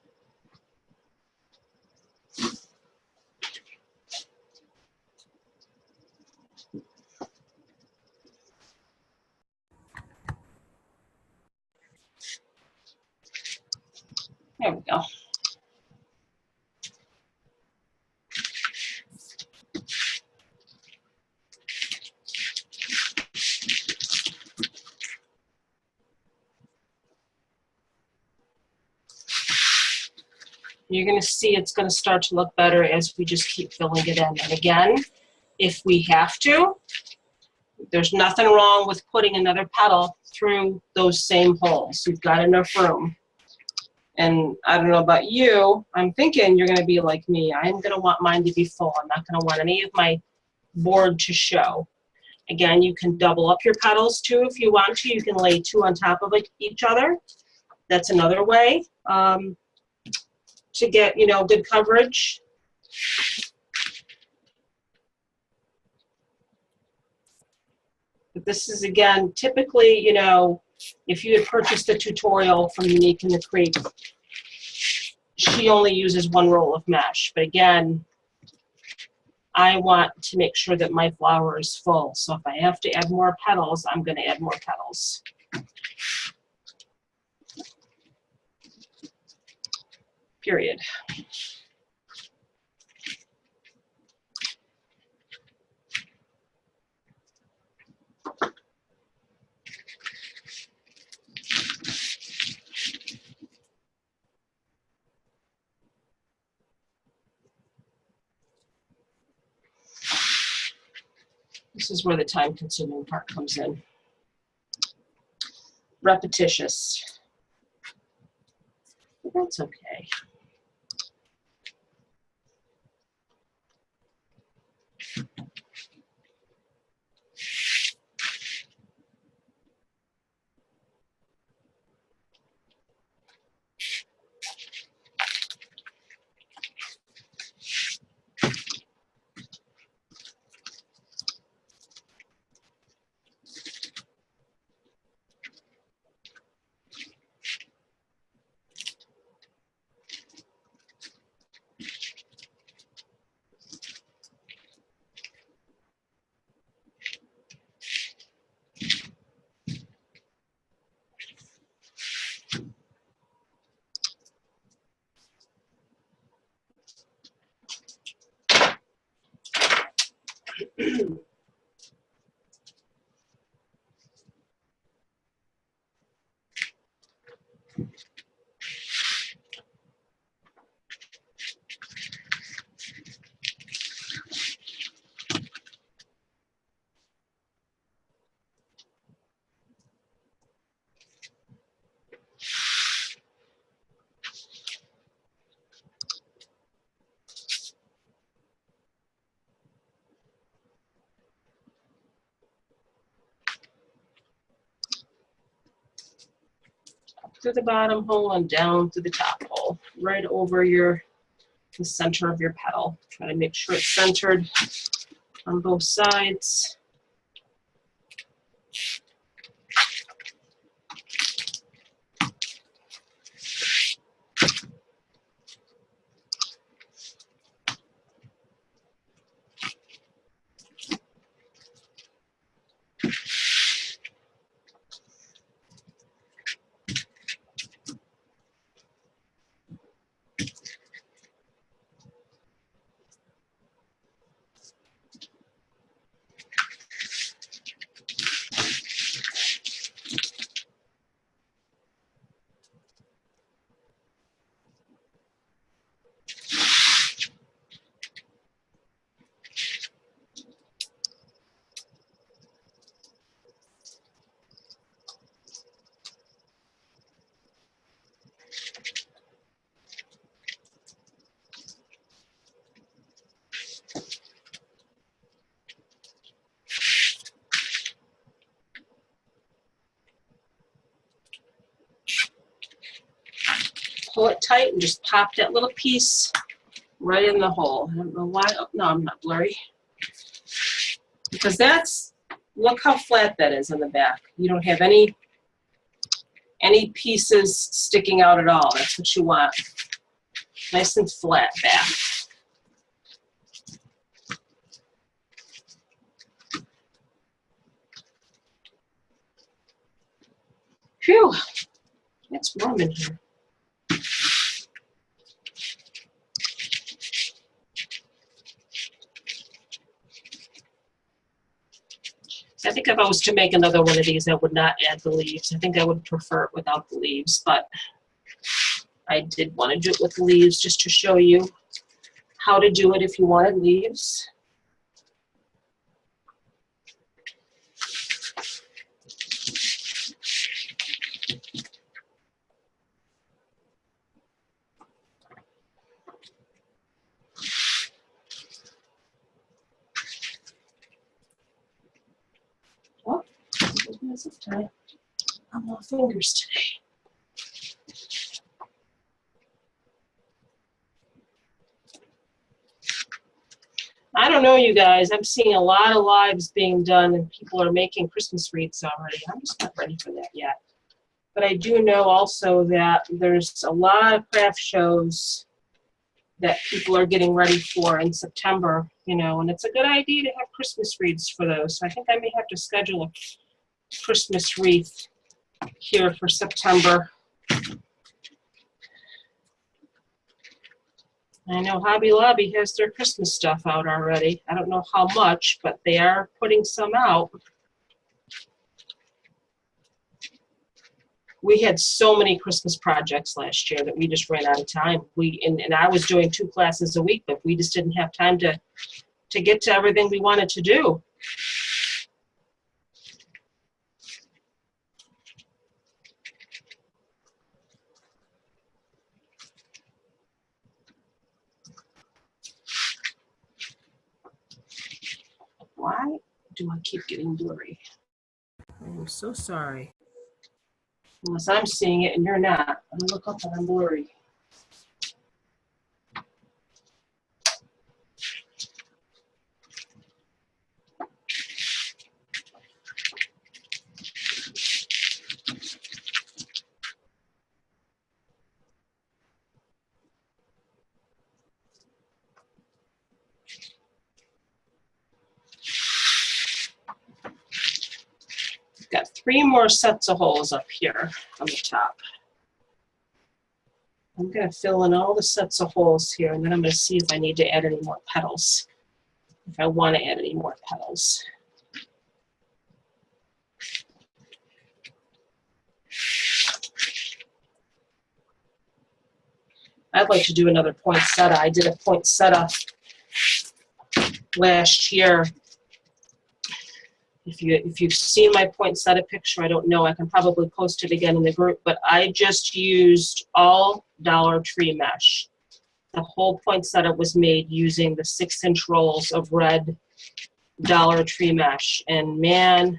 There we go. You're going to see it's going to start to look better as we just keep filling it in. And again, if we have to, there's nothing wrong with putting another petal through those same holes. You've got enough room. And I don't know about you, I'm thinking you're going to be like me. I'm going to want mine to be full. I'm not going to want any of my board to show. Again, you can double up your petals too if you want to. You can lay 2 on top of each other. That's another way to get, you know, good coverage. But this is, again, typically, you know, if you had purchased a tutorial from Unique in the Creek, she only uses 1 roll of mesh. But again, I want to make sure that my flower is full. So if I have to add more petals, I'm going to add more petals. Period. This is where the time-consuming part comes in. Repetitious. But that's okay. Through the bottom hole and down through the top hole, right over the center of your petal. Try to make sure it's centered on both sides. Pull it tight and just pop that little piece right in the hole. I don't know why. Oh, no, I'm not blurry. Because look how flat that is in the back. You don't have any pieces sticking out at all. That's what you want. Nice and flat back. Phew, it's warm in here. I think if I was to make another one of these, I would not add the leaves. I think I would prefer it without the leaves, but I did want to do it with leaves just to show you how to do it if you wanted leaves. Oh, my zip tie. I'm all fingers today. I don't know, you guys. I'm seeing a lot of lives being done and people are making Christmas wreaths already. I'm just not ready for that yet. But I do know also that there's a lot of craft shows that people are getting ready for in September, you know, and it's a good idea to have Christmas wreaths for those. So I think I may have to schedule a Christmas wreath here for September. I know Hobby Lobby has their Christmas stuff out already. I don't know how much, but they are putting some out. We had so many Christmas projects last year that we just ran out of time. And I was doing 2 classes a week, but we just didn't have time to get to everything we wanted to do. Why do I keep getting blurry? I'm so sorry. Unless I'm seeing it and you're not. I'm gonna look up and I'm blurry. Got 3 more sets of holes up here on the top. I'm going to fill in all the sets of holes here, and then I'm going to see if I need to add any more petals, if I want to add any more petals. I'd like to do another poinsettia. I did a poinsettia last year. If you've seen my poinsettia picture, I don't know, I can probably post it again in the group, but I just used all Dollar Tree mesh. The whole poinsettia was made using the 6-inch rolls of red Dollar Tree mesh, and man,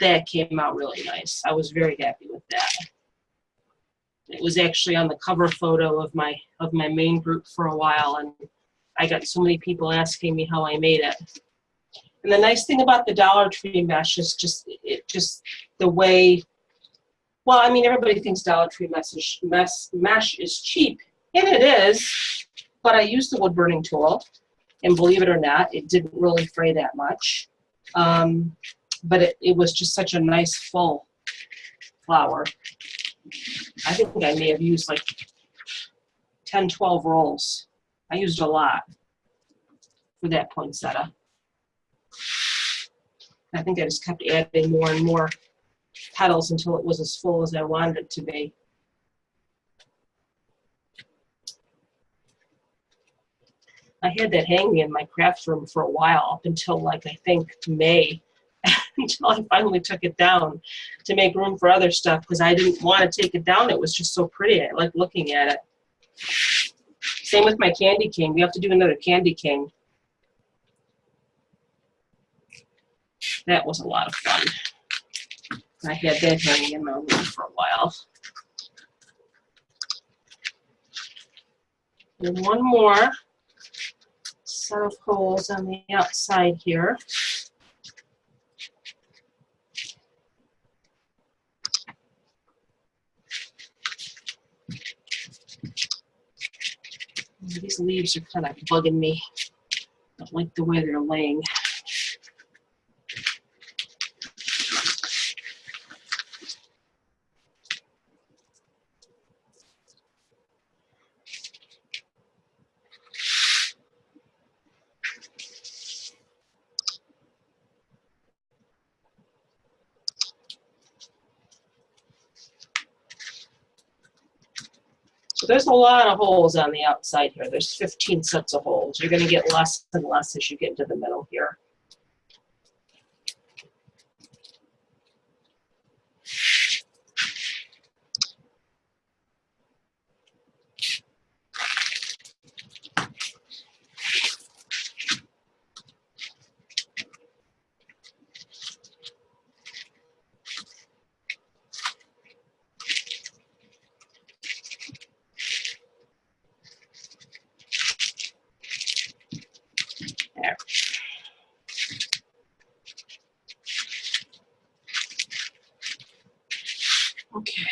that came out really nice. I was very happy with that. It was actually on the cover photo of my main group for a while, and I got so many people asking me how I made it. And the nice thing about the Dollar Tree mesh is just the way, well, I mean, everybody thinks Dollar Tree mesh is cheap, and it is, but I used the wood burning tool, and believe it or not, it didn't really fray that much. But it was just such a nice full flower. I think I may have used like 10, 12 rolls. I used a lot for that poinsettia. I think I just kept adding more and more petals until it was as full as I wanted it to be. I had that hanging in my craft room for a while, up until like I think May, until I finally took it down to make room for other stuff, because I didn't want to take it down. It was just so pretty. I liked looking at it. Same with my candy cane. We have to do another candy cane. That was a lot of fun. I had that hanging in my room for a while. And one more set of holes on the outside here. These leaves are kind of bugging me. I don't like the way they're laying. So there's a lot of holes on the outside here. There's 15 sets of holes. You're going to get less and less as you get into the middle here. There. Okay.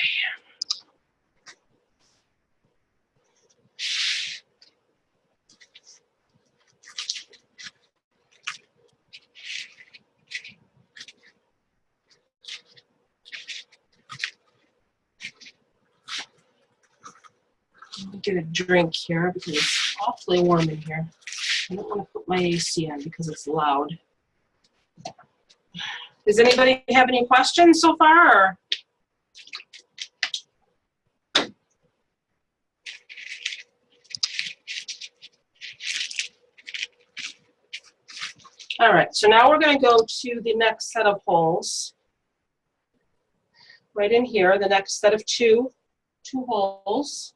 Let me get a drink here because it's awfully warm in here. I don't want to put my AC on because it's loud. Does anybody have any questions so far? Or? All right, so now we're going to go to the next set of holes. Right in here, the next set of two holes.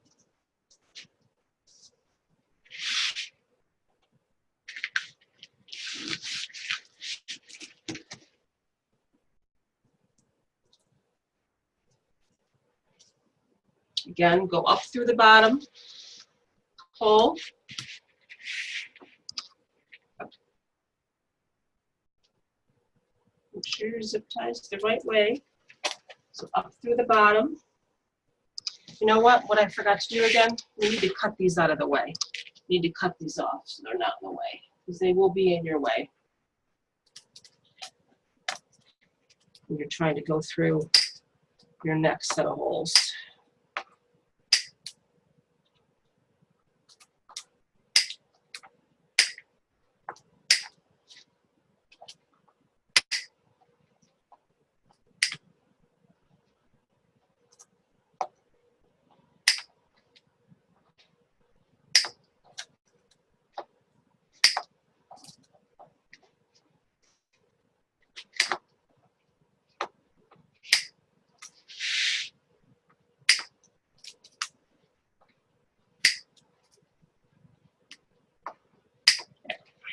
Again, go up through the bottom hole. Make sure your zip ties the right way. So up through the bottom. You know what I forgot to do again? We need to cut these out of the way. You need to cut these off so they're not in the way, because they will be in your way when you're trying to go through your next set of holes.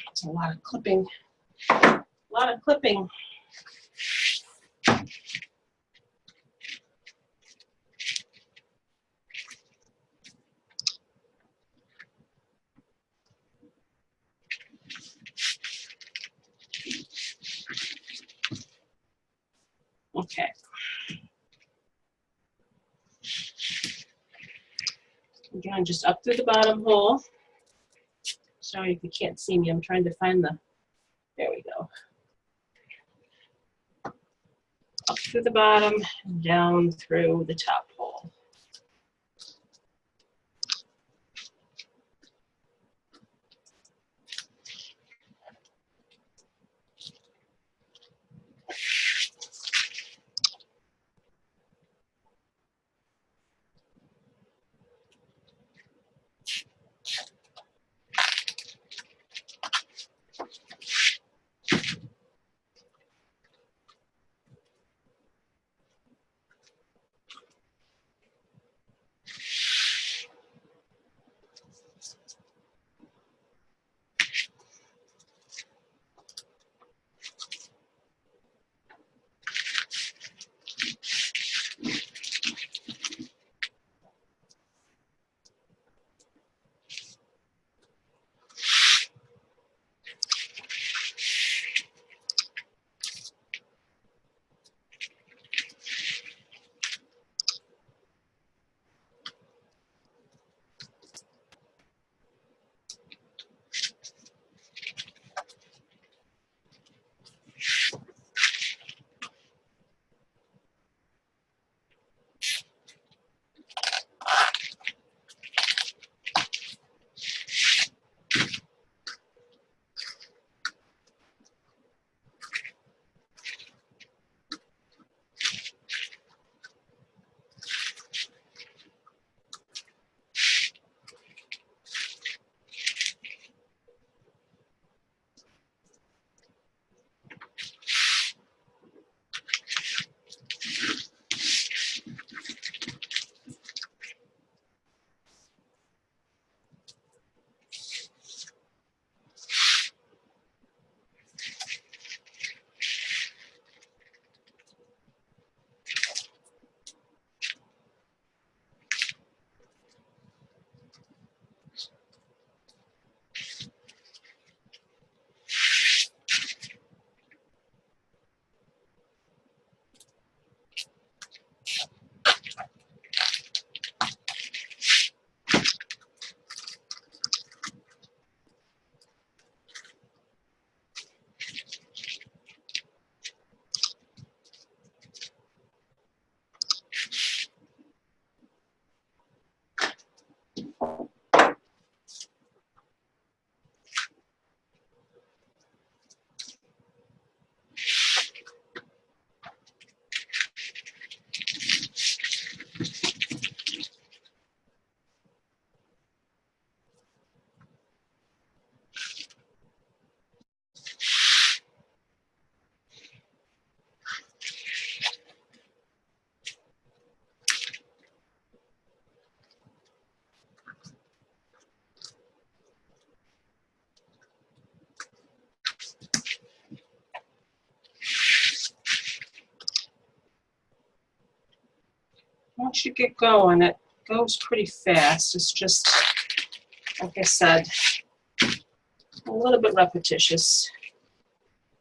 It's a lot of clipping. A lot of clipping. Okay. Again, just up through the bottom hole. Sorry if you can't see me. I'm trying to find the, there we go. Up through the bottom and down through the top hole. once you get going, it goes pretty fast. It's just, like I said, a little bit repetitious.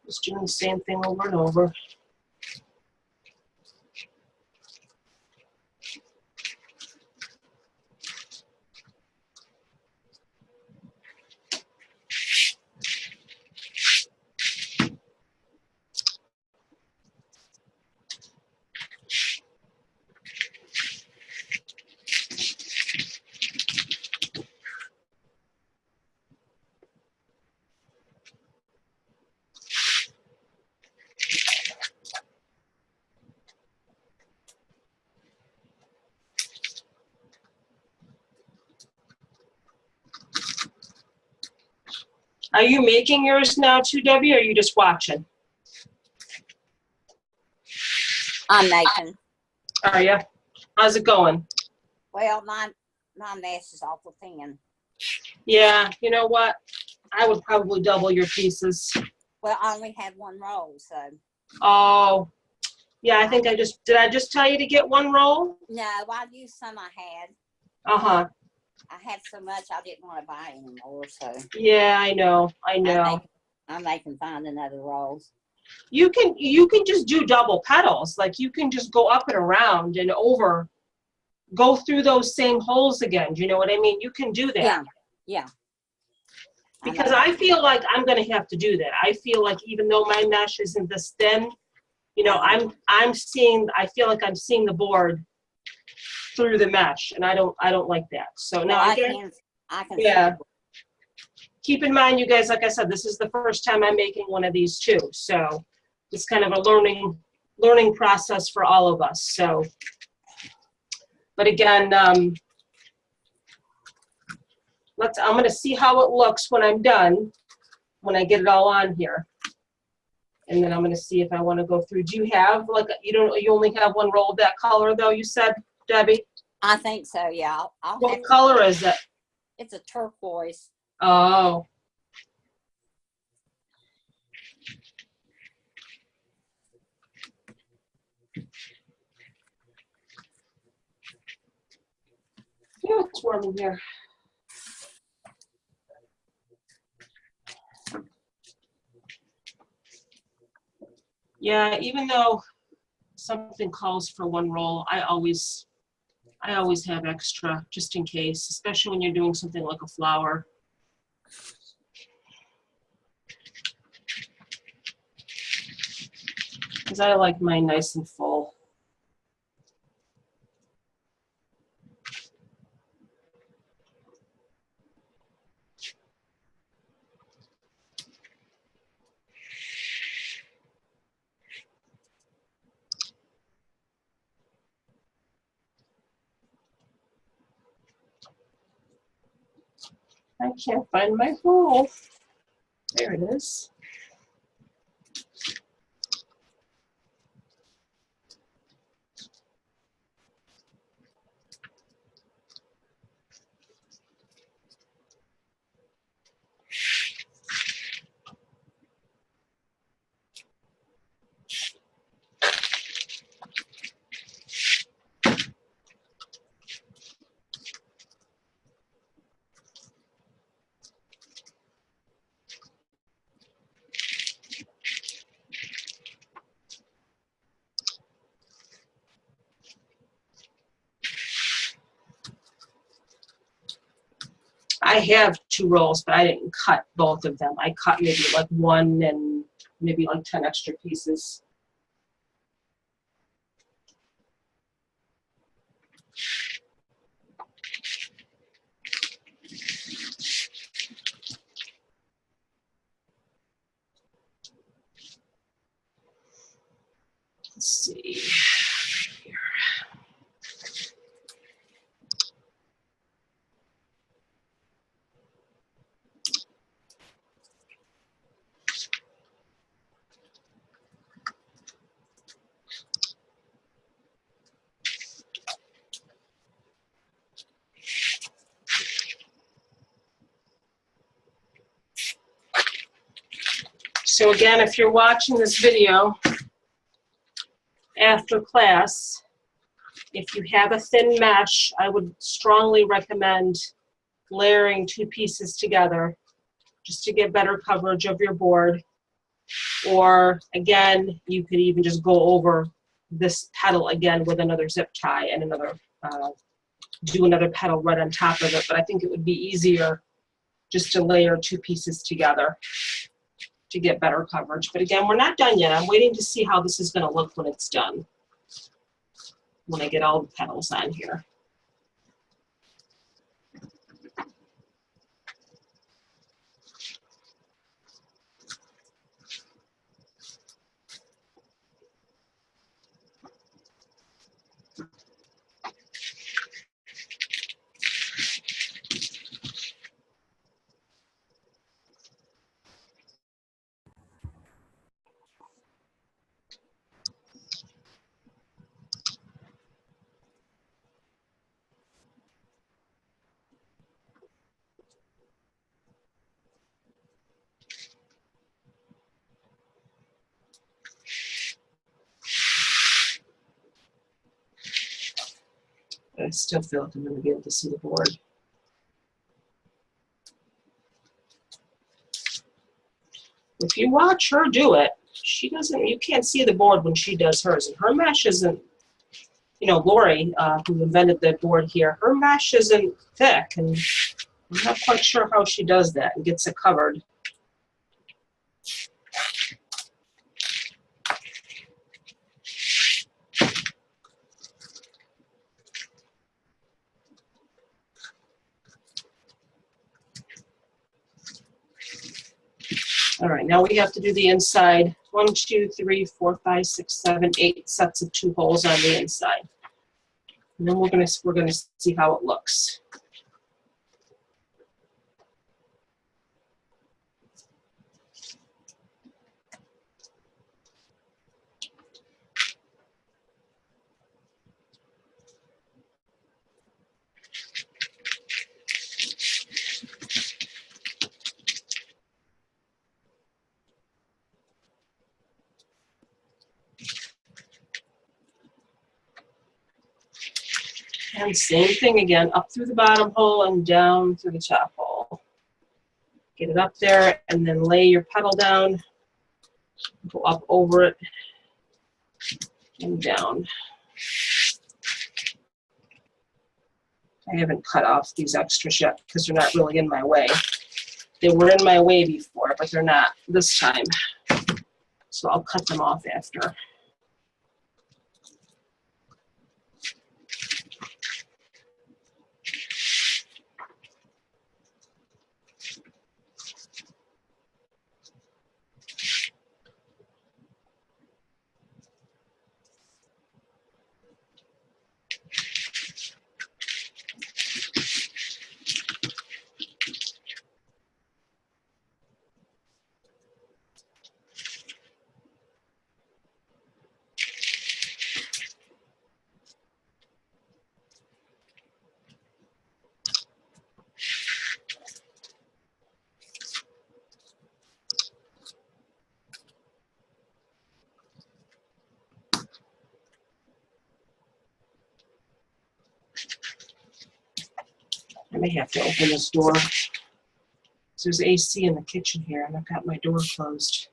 Just doing the same thing over and over. Are you making yours now too, Debbie, or are you just watching? I'm making. Are you? How's it going? Well, my mess is awful thin. Yeah, you know what? I would probably double your pieces. Well, I only had one roll, so. Oh, yeah, I think did I just tell you to get one roll? No, I used some I had. Uh-huh. I had so much I didn't want to buy anymore, so. Yeah, I know. I may can find another roll. You can just do double petals. Like you can just go up and around and over, go through those same holes again. Do you know what I mean? You can do that. Yeah, yeah. Because I feel like I'm going to have to do that. I feel like even though my mesh isn't this thin, you know, I feel like I'm seeing the board through the mesh, and I don't like that. So now I again, can yeah. see. Keep in mind, you guys, like I said, this is the first time I'm making one of these too. So it's kind of a learning process for all of us. So, but again, I'm going to see how it looks when I'm done, when I get it all on here. And then I'm going to see if I want to go through. Do you have, like, you only have one roll of that color though, you said, Debbie? I think so, yeah. What color is it? It's a turquoise. Oh. Yeah, it's warm in here. Yeah, even though something calls for one roll, I always have extra just in case, especially when you're doing something like a flower. Because I like mine nice and full. I can't find my hole. There it is. I have 2 rolls, but I didn't cut both of them. I cut maybe like 1 and maybe like 10 extra pieces. Let's see. So again, if you're watching this video after class, If you have a thin mesh, I would strongly recommend layering 2 pieces together just to get better coverage of your board. Or again, you could even just go over this petal again with another zip tie and another, do another petal right on top of it. But I think it would be easier just to layer 2 pieces together to get better coverage. But again, we're not done yet. I'm waiting to see how this is going to look when it's done, when I get all the petals on here. But I still feel like I'm going to be able to see the board. If you watch her do it, she doesn't, you can't see the board when she does hers. And her mesh isn't, you know, Lori, who invented the board here, her mesh isn't thick. And I'm not quite sure how she does that and gets it covered. All right, now we have to do the inside. 1, 2, 3, 4, 5, 6, 7, 8 sets of 2 holes on the inside. And then we're gonna see how it looks. And same thing again, up through the bottom hole and down through the top hole. Get it up there and then lay your petal down, go up over it and down. I haven't cut off these extras yet because they're not really in my way. They were in my way before, but they're not this time. So I'll cut them off after. I may have to open this door. There's AC in the kitchen here, and I've got my door closed.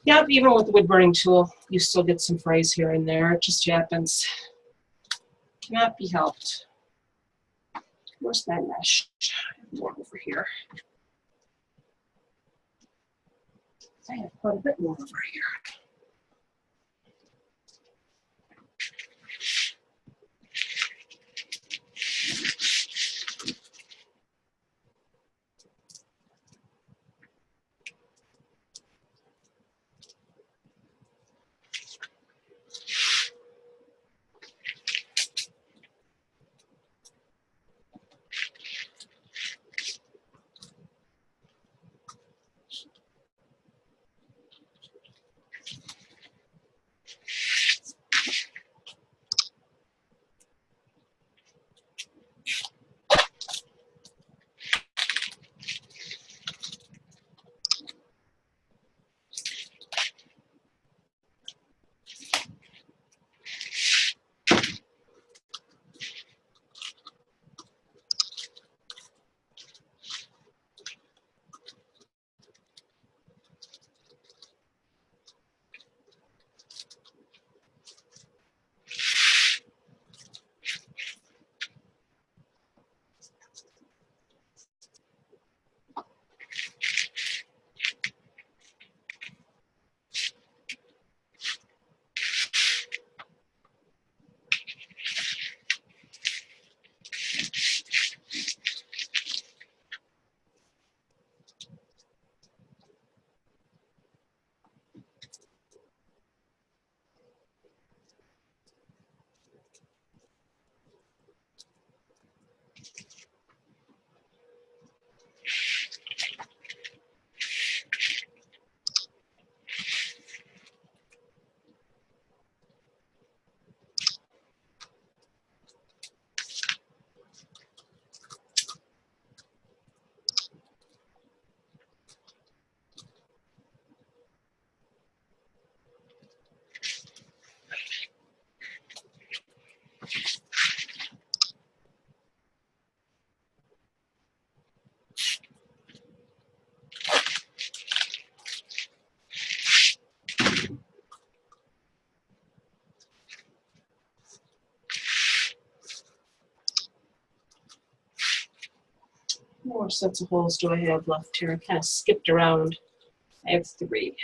Yep, even with the wood burning tool, you still get some frays here and there. It just happens. Cannot be helped. Where's that mesh? More over here. I have quite a bit more over here. How more sets of holes do I have left here? I kind of skipped around. I have 3.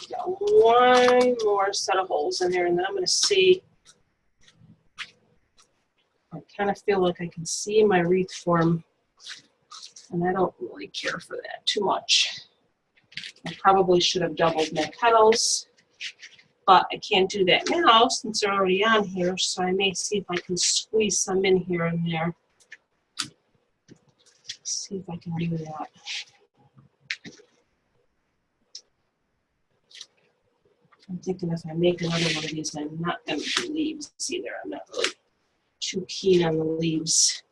Got one more set of holes in there, and then I'm going to see. I kind of feel like I can see my wreath form, and I don't really care for that too much. I probably should have doubled my petals, but I can't do that now since they're already on here, so I may see if I can squeeze some in here and there. See if I can do that. I'm thinking if I make another one of these, I'm not going to do leaves either. I'm not really too keen on the leaves.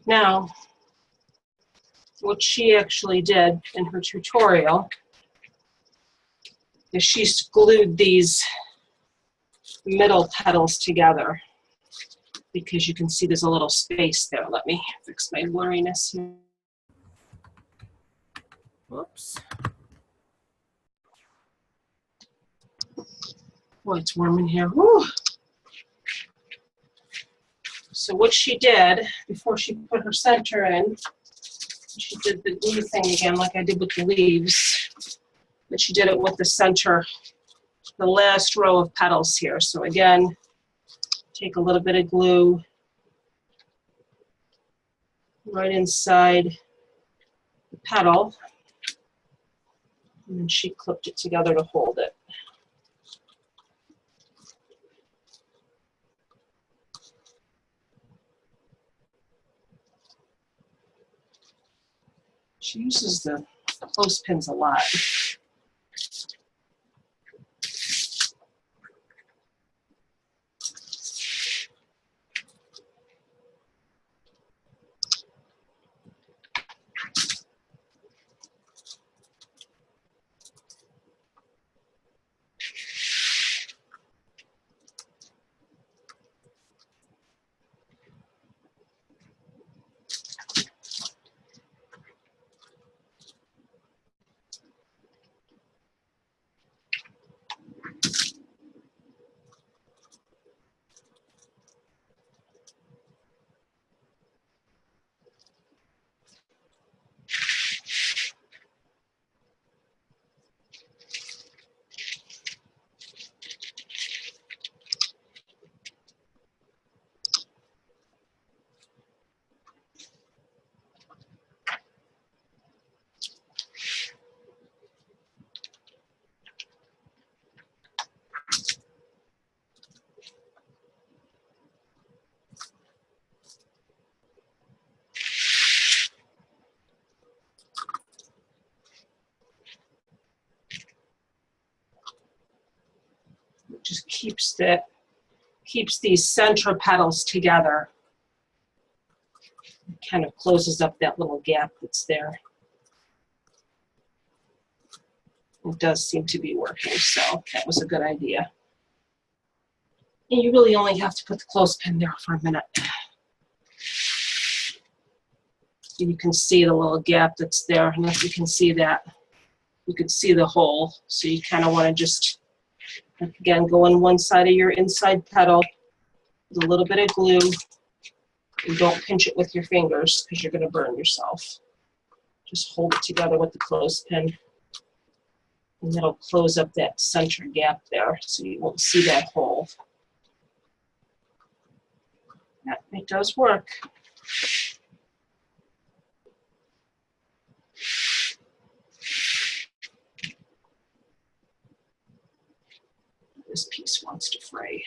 Now, what she actually did in her tutorial is she glued these middle petals together because you can see there's a little space there. Let me fix my blurriness here. Whoops. Boy, it's warm in here. Whew. So what she did before she put her center in, she did the glue thing again like I did with the leaves, but she did it with the center, the last row of petals here. So again, take a little bit of glue right inside the petal, and then she clipped it together to hold it. She uses the clothespins a lot. It just keeps these center petals together. It kind of closes up that little gap that's there. It does seem to be working, so that was a good idea. And you really only have to put the clothespin there for a minute. You can see the little gap that's there, and if you can see that, you can see the hole. So you kind of want to just, again, go on one side of your inside petal with a little bit of glue, and don't pinch it with your fingers because you're going to burn yourself. Just hold it together with the clothespin, and that'll close up that center gap there so you won't see that hole. Yeah, it does work. This piece wants to fray.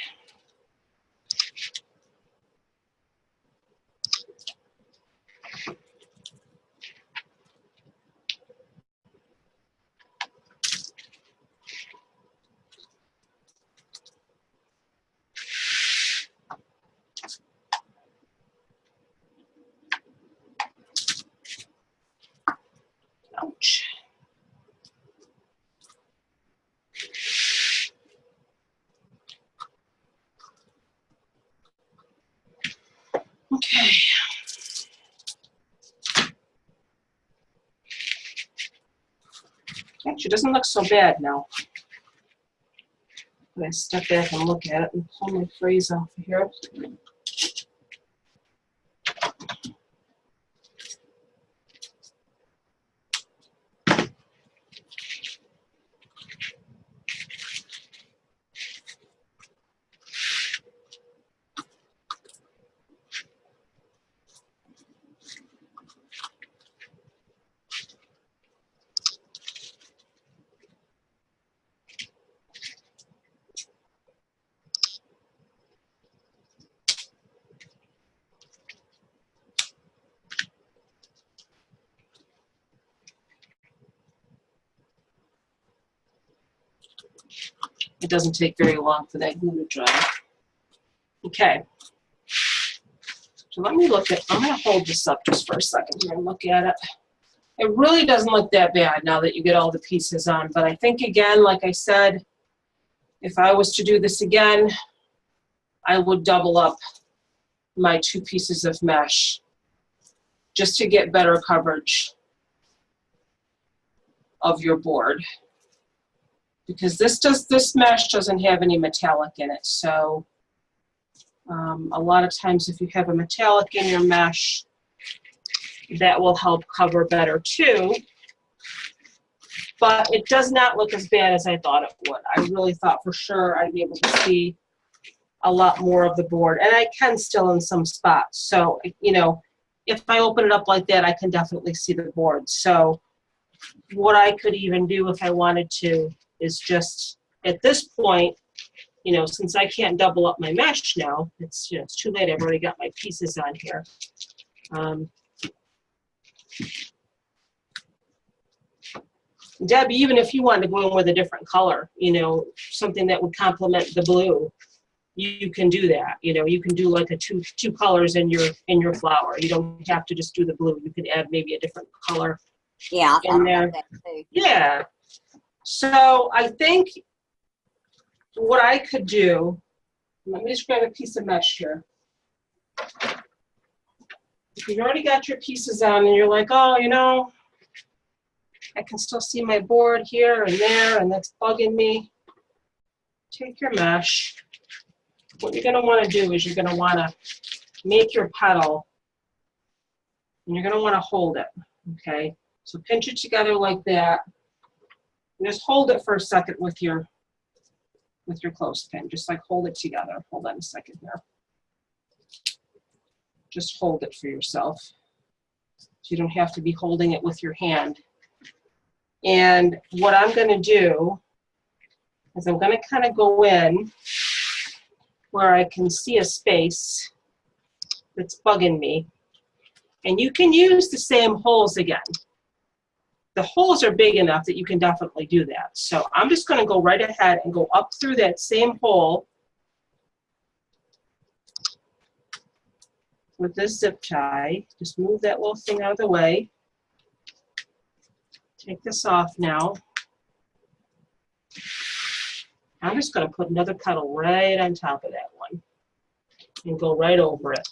Ouch. Okay. Actually, it doesn't look so bad now. When I step back and look at it and pull my phrase off of here. It doesn't take very long for that glue to dry. Okay. So let me look at, I'm going to hold this up just for a second here and look at it. It really doesn't look that bad now that you get all the pieces on, but I think again, like I said, if I was to do this again, I would double up my 2 pieces of mesh just to get better coverage of your board. Because this mesh doesn't have any metallic in it, so a lot of times if you have a metallic in your mesh, that will help cover better too. But it does not look as bad as I thought it would. I really thought for sure I'd be able to see a lot more of the board, and I can still in some spots. So, you know, if I open it up like that, I can definitely see the board. So what I could even do if I wanted to is just at this point, you know, since I can't double up my mesh now, it's, you know, it's too late. I've already got my pieces on here. Debbie, even if you wanted to go in with a different color, you know, something that would complement the blue, you can do that. You know, you can do like a two colors in your flower. You don't have to just do the blue. You could add maybe a different color Yeah, in there. that too. Yeah. So I think what I could do, let me just grab a piece of mesh here. If you've already got your pieces on and you're like, oh, you know, I can still see my board here and there and that's bugging me, take your mesh. What you're going to want to do is you're going to want to make your petal and you're going to want to hold it, okay? So pinch it together like that. And just hold it for a second with your clothespin. Just like hold it together. Hold on a second here. Just hold it for yourself. So you don't have to be holding it with your hand. And what I'm going to do is I'm going to kind of go in where I can see a space that's bugging me. And you can use the same holes again. The holes are big enough that you can definitely do that. So I'm just going to go right ahead and go up through that same hole with this zip tie. Just move that little thing out of the way. Take this off now. I'm just going to put another petal right on top of that one and go right over it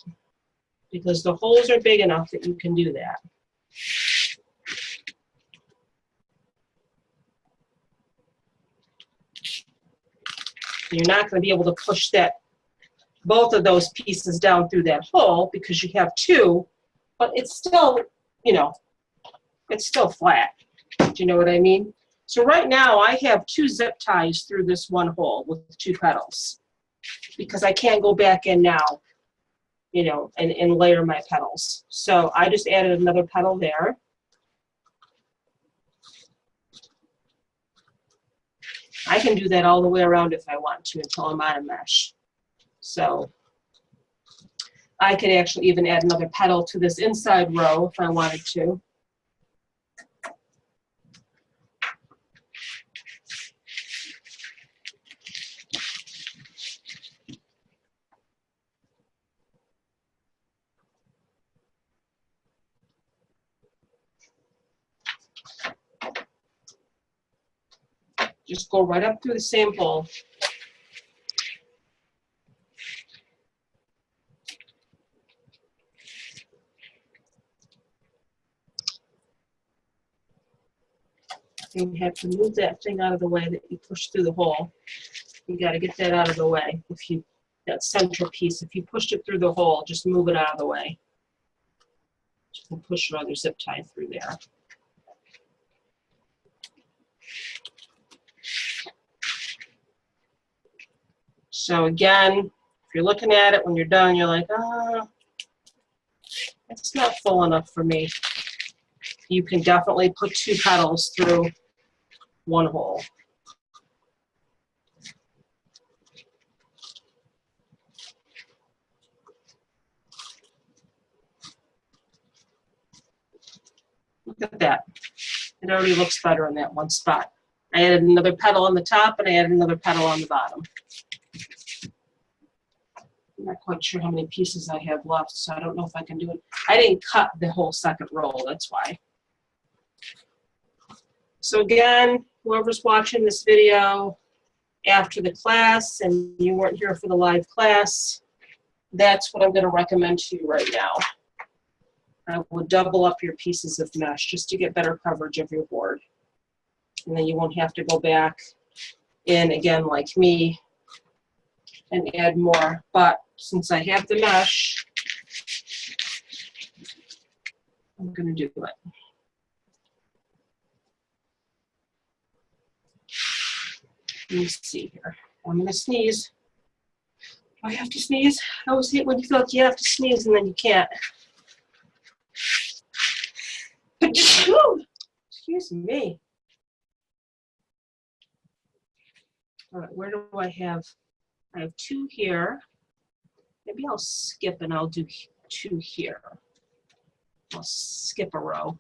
because the holes are big enough that you can do that. You're not going to be able to push both of those pieces down through that hole because you have 2, but it's still, you know, it's still flat. Do you know what I mean? So right now I have 2 zip ties through this one hole with 2 petals because I can't go back in now, you know, and layer my petals. So I just added another petal there. I can do that all the way around if I want to until I'm out of mesh. So I could actually even add another petal to this inside row if I wanted to. Just go right up through the same hole. You have to move that thing out of the way that you push through the hole. You got to get that out of the way. That center piece, if you pushed it through the hole, just move it out of the way. You can push your other zip tie through there. So again, if you're looking at it when you're done, you're like, it's not full enough for me. You can definitely put 2 petals through 1 hole. Look at that. It already looks better in that one spot. I added another petal on the top and I added another petal on the bottom. I'm not quite sure how many pieces I have left, so I don't know if I can do it. I didn't cut the whole second row, that's why. So again, whoever's watching this video after the class and you weren't here for the live class, that's what I'm going to recommend to you right now. I will double up your pieces of mesh just to get better coverage of your board. And then you won't have to go back in again like me and add more. But since I have the mesh, I'm going to do it. Let me see here. I'm going to sneeze. Do I have to sneeze? I always hate when you feel like you have to sneeze and then you can't. Excuse me. All right, where do I have? I have 2 here. Maybe I'll skip and I'll do 2 here. I'll skip a row.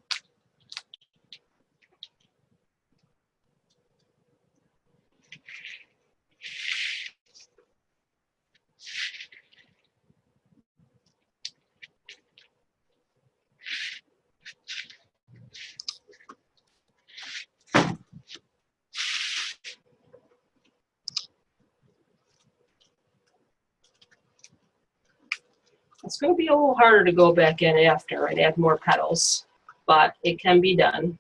It's going to be a little harder to go back in after and add more petals, but it can be done.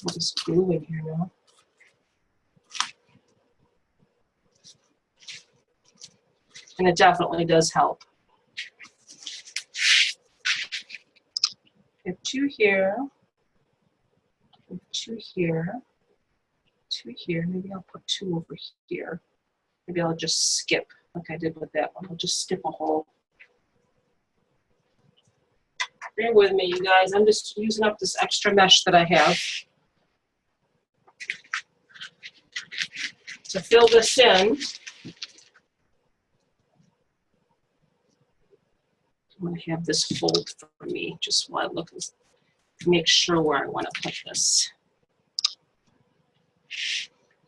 Put this glue in here now. And it definitely does help. I have 2 here, 2 here, 2 here. Maybe I'll put 2 over here. Maybe I'll just skip like I did with that one. I'll just skip a hole. Bear with me, you guys. I'm just using up this extra mesh that I have. To fill this in, I'm going to have this fold for me, just while I look and make sure where I want to put this.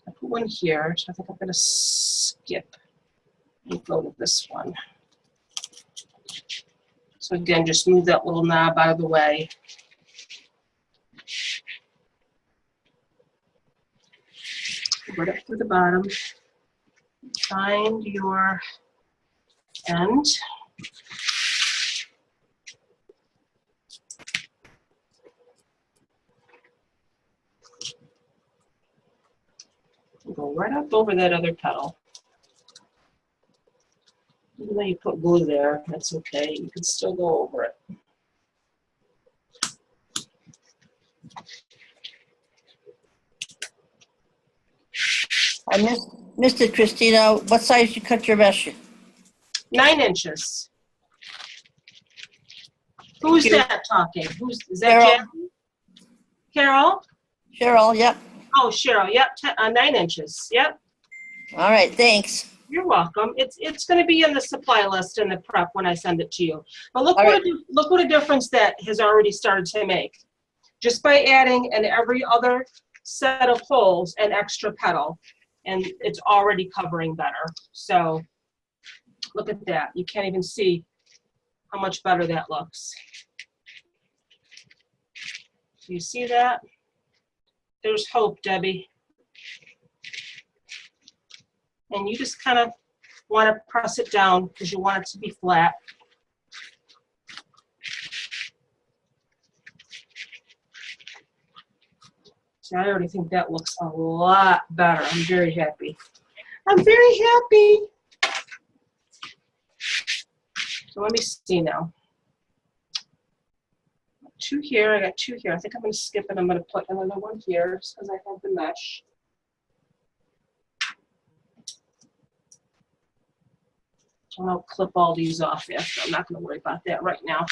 I put one here, so I think I'm going to skip and go to this one. So again, just move that little knob out of the way. Right up to the bottom. Find your end. Go right up over that other petal. Even though you put glue there, that's okay. You can still go over it. I missed it, Christina. What size you cut your mesh? 9 inches. Who's that talking? Is that Carol. Jen? Carol? Cheryl, yep. Oh, Cheryl, yep, 9 inches, yep. All right, thanks. You're welcome. It's going to be in the supply list in the prep when I send it to you. But look All what right. look what a difference that has already started to make. Just by adding in every other set of holes an extra petal, and it's already covering better. So look at that. You can't even see how much better that looks. Do you see that? There's hope, Debbie. And you just kind of want to press it down because you want it to be flat. So I already think that looks a lot better. I'm very happy. I'm very happy. So let me see now. 2 here, I got 2 here. I think I'm going to skip it. I'm going to put another one here because I have the mesh. And I'll clip all these off after. I'm not going to worry about that right now.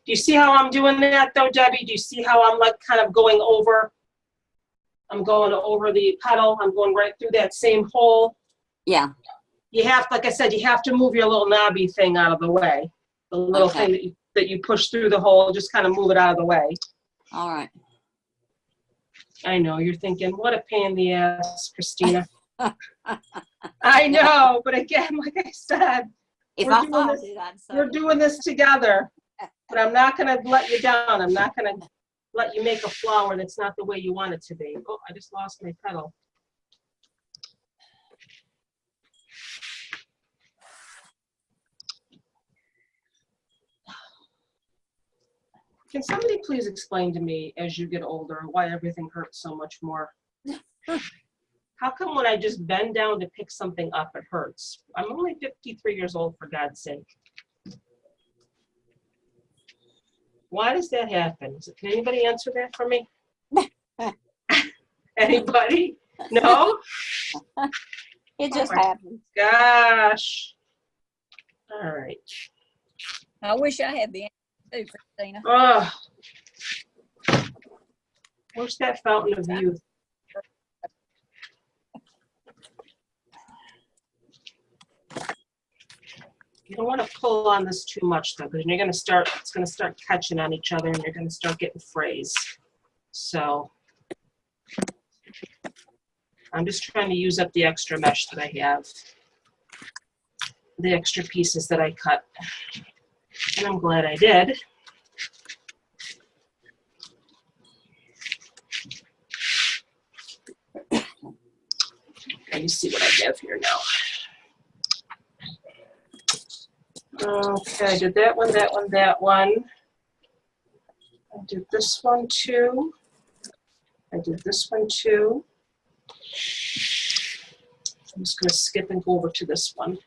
Do you see how I'm doing that though, Debbie? Do you see how I'm like kind of going over? I'm going over the petal. I'm going right through that same hole. Yeah. You have, like I said, you have to move your little knobby thing out of the way. The little Okay. thing that you push through the hole, just kind of move it out of the way. All right. I know, you're thinking, what a pain in the ass, Christina. I know, but again, like I said, If We're I doing thought this- it, I'd say. we're doing this together. But I'm not going to let you down. I'm not going to let you make a flower that's not the way you want it to be. Oh, I just lost my petal. Can somebody please explain to me, as you get older, why everything hurts so much more? How come when I just bend down to pick something up, it hurts? I'm only 53 years old, for God's sake. Why does that happen? Can anybody answer that for me? Anybody? No? It just Oh my happens. Gosh. All right. I wish I had the answer too, Christina. Oh. Where's that fountain of youth? You don't want to pull on this too much though, because it's going to start catching on each other and you're going to start getting frays. So I'm just trying to use up the extra mesh that I have, the extra pieces that I cut. And I'm glad I did. Let me see what I have here now. Okay, I did that one, that one, that one. I did this one too. I did this one too. I'm just going to skip and go over to this one.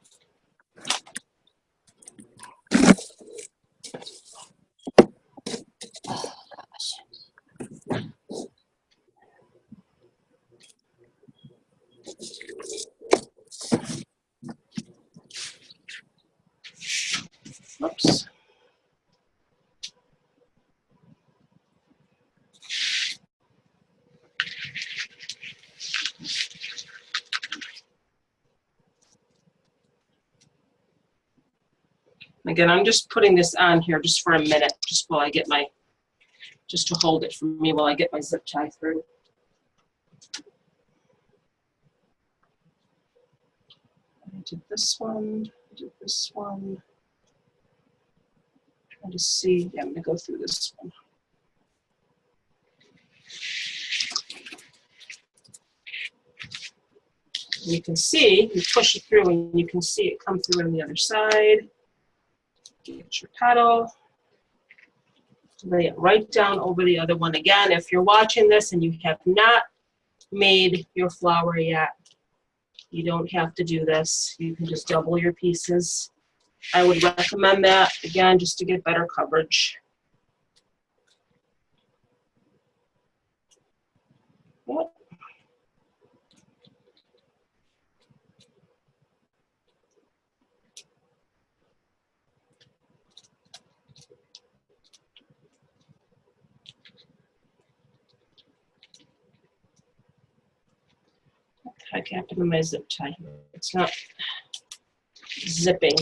Oops. Again, I'm just putting this on here just for a minute, just while I get my, just to hold it for me while I get my zip tie through. I did this one, I did this one. Trying to see, yeah, I'm gonna go through this one. You can see, you push it through and you can see it come through on the other side. Get your petal. Lay it right down over the other one. Again, if you're watching this and you have not made your flower yet, you don't have to do this. You can just double your pieces. I would recommend that, again, just to get better coverage. Yep. heck happened to my zip tie? It's not zipping.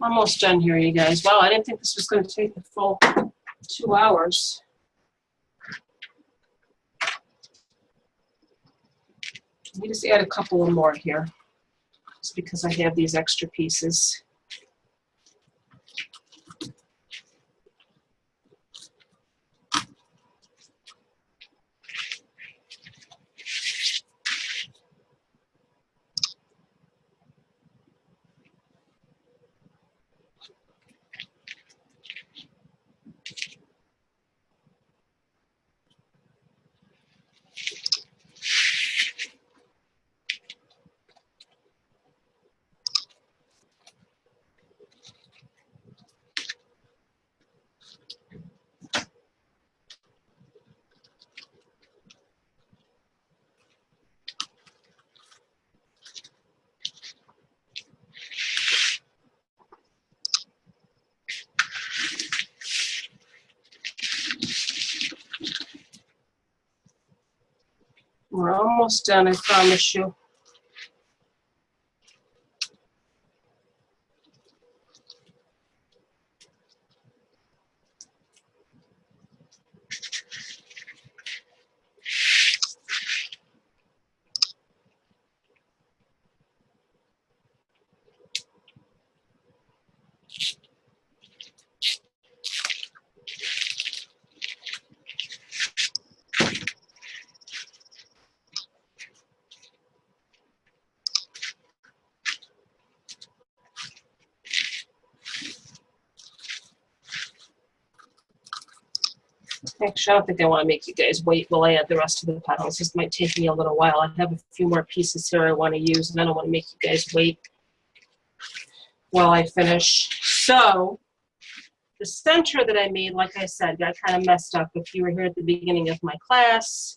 Almost done here, you guys. Wow, I didn't think this was going to take the full 2 hours. Let me just add a couple of more here. Just because I have these extra pieces. We're almost done, I promise you. Actually, I don't think I want to make you guys wait while I add the rest of the petals. This might take me a little while. I have a few more pieces here I want to use, and I don't want to make you guys wait while I finish. So, the center that I made, like I said, got kind of messed up. If you were here at the beginning of my class,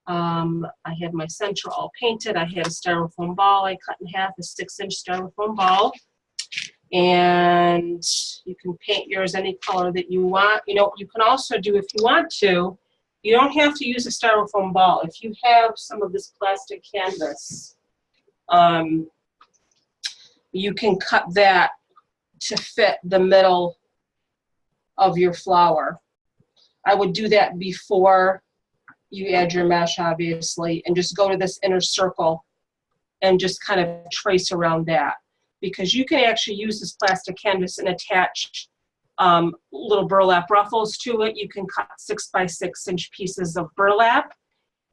I had my center all painted. I had a styrofoam ball I cut in half, a 6-inch styrofoam ball. And you can paint yours any color that you want. You know, you can also do, if you want to, you don't have to use a styrofoam ball. If you have some of this plastic canvas, you can cut that to fit the middle of your flower. I would do that before you add your mesh, obviously, and just go to this inner circle and just kind of trace around that. Because you can actually use this plastic canvas and attach little burlap ruffles to it. You can cut 6x6-inch pieces of burlap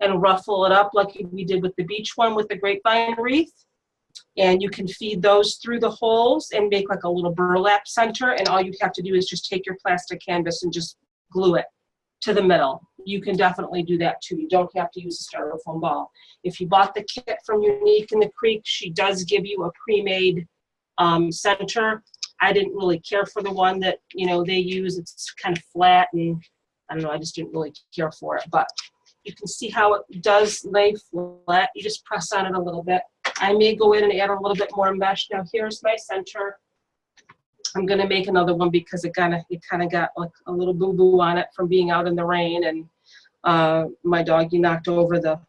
and ruffle it up like we did with the beach one with the grapevine wreath. And you can feed those through the holes and make like a little burlap center. And all you have to do is just take your plastic canvas and just glue it to the middle. You can definitely do that too. You don't have to use a styrofoam ball. If you bought the kit from Unique in the Creek, she does give you a pre-made center. I didn't really care for the one that, you know, they use. It's kind of flat, and I don't know, I just didn't really care for it. But you can see how it does lay flat. You just press on it a little bit. I may go in and add a little bit more mesh. Now here's my center. I'm gonna make another one because it kind of got like a little boo-boo on it from being out in the rain, and my doggy knocked over the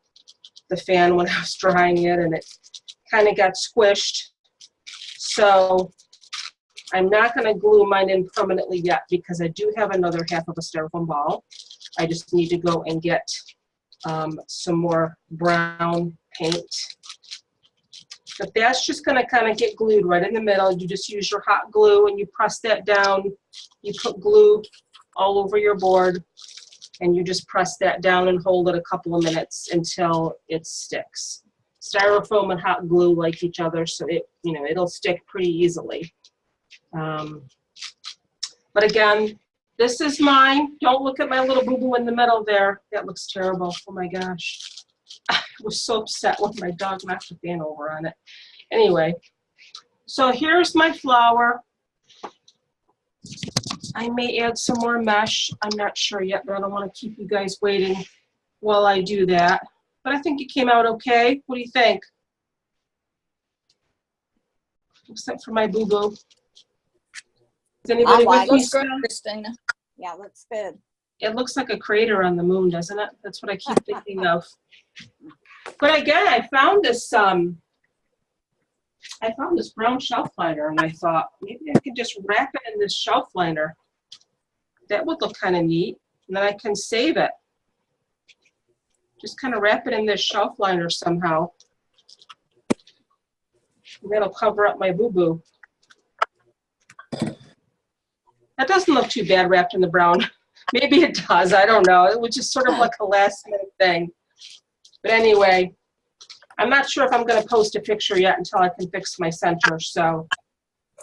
fan when I was drying it, and it kind of got squished. So I'm not going to glue mine in permanently yet because I do have another half of a styrofoam ball. I just need to go and get some more brown paint. But that's just going to kind of get glued right in the middle. You just use your hot glue and you press that down. You put glue all over your board and you just press that down and hold it a couple of minutes until it sticks. Styrofoam and hot glue like each other, so it, you know, it'll stick pretty easily. But again, this is mine. Don't look at my little boo-boo in the middle there. That looks terrible. Oh my gosh. I was so upset when my dog knocked the fan over on it. Anyway, so here's my flower. I may add some more mesh. I'm not sure yet, but I don't want to keep you guys waiting while I do that. But I think it came out okay. What do you think? Except for my boo-boo. Is anybody like with me Looks still? great, Christina. Yeah, looks good. It looks like a crater on the moon, doesn't it? That's what I keep thinking of. But again, I found this brown shelf liner, and I thought maybe I could just wrap it in this shelf liner. That would look kind of neat, and then I can save it. Just kind of wrap it in this shelf liner somehow. And that'll cover up my boo-boo. That doesn't look too bad wrapped in the brown. Maybe it does, I don't know. It was just sort of like a last minute thing. But anyway, I'm not sure if I'm gonna post a picture yet until I can fix my center, so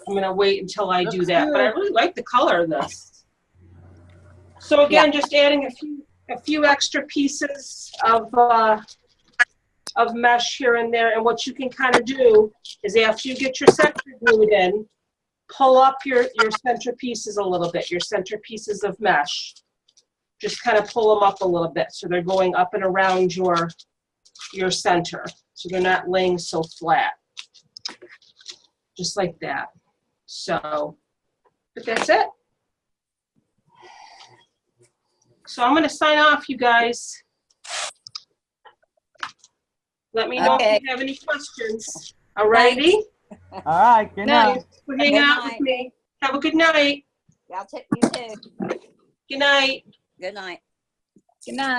I'm gonna wait until I do that. But I really like the color of this. So again, just adding a few extra pieces of mesh here and there, and what you can kind of do is after you get your center glued in, pull up your center pieces a little bit, your center pieces of mesh. Just kind of pull them up a little bit so they're going up and around your center, so they're not laying so flat. Just like that. So, but that's it. So I'm going to sign off, you guys. Let me know Okay. if you have any questions. All righty? All right, good night. Thanks for hanging out with me. Have a good night. Y'all you too. Good night. Good night. Good night.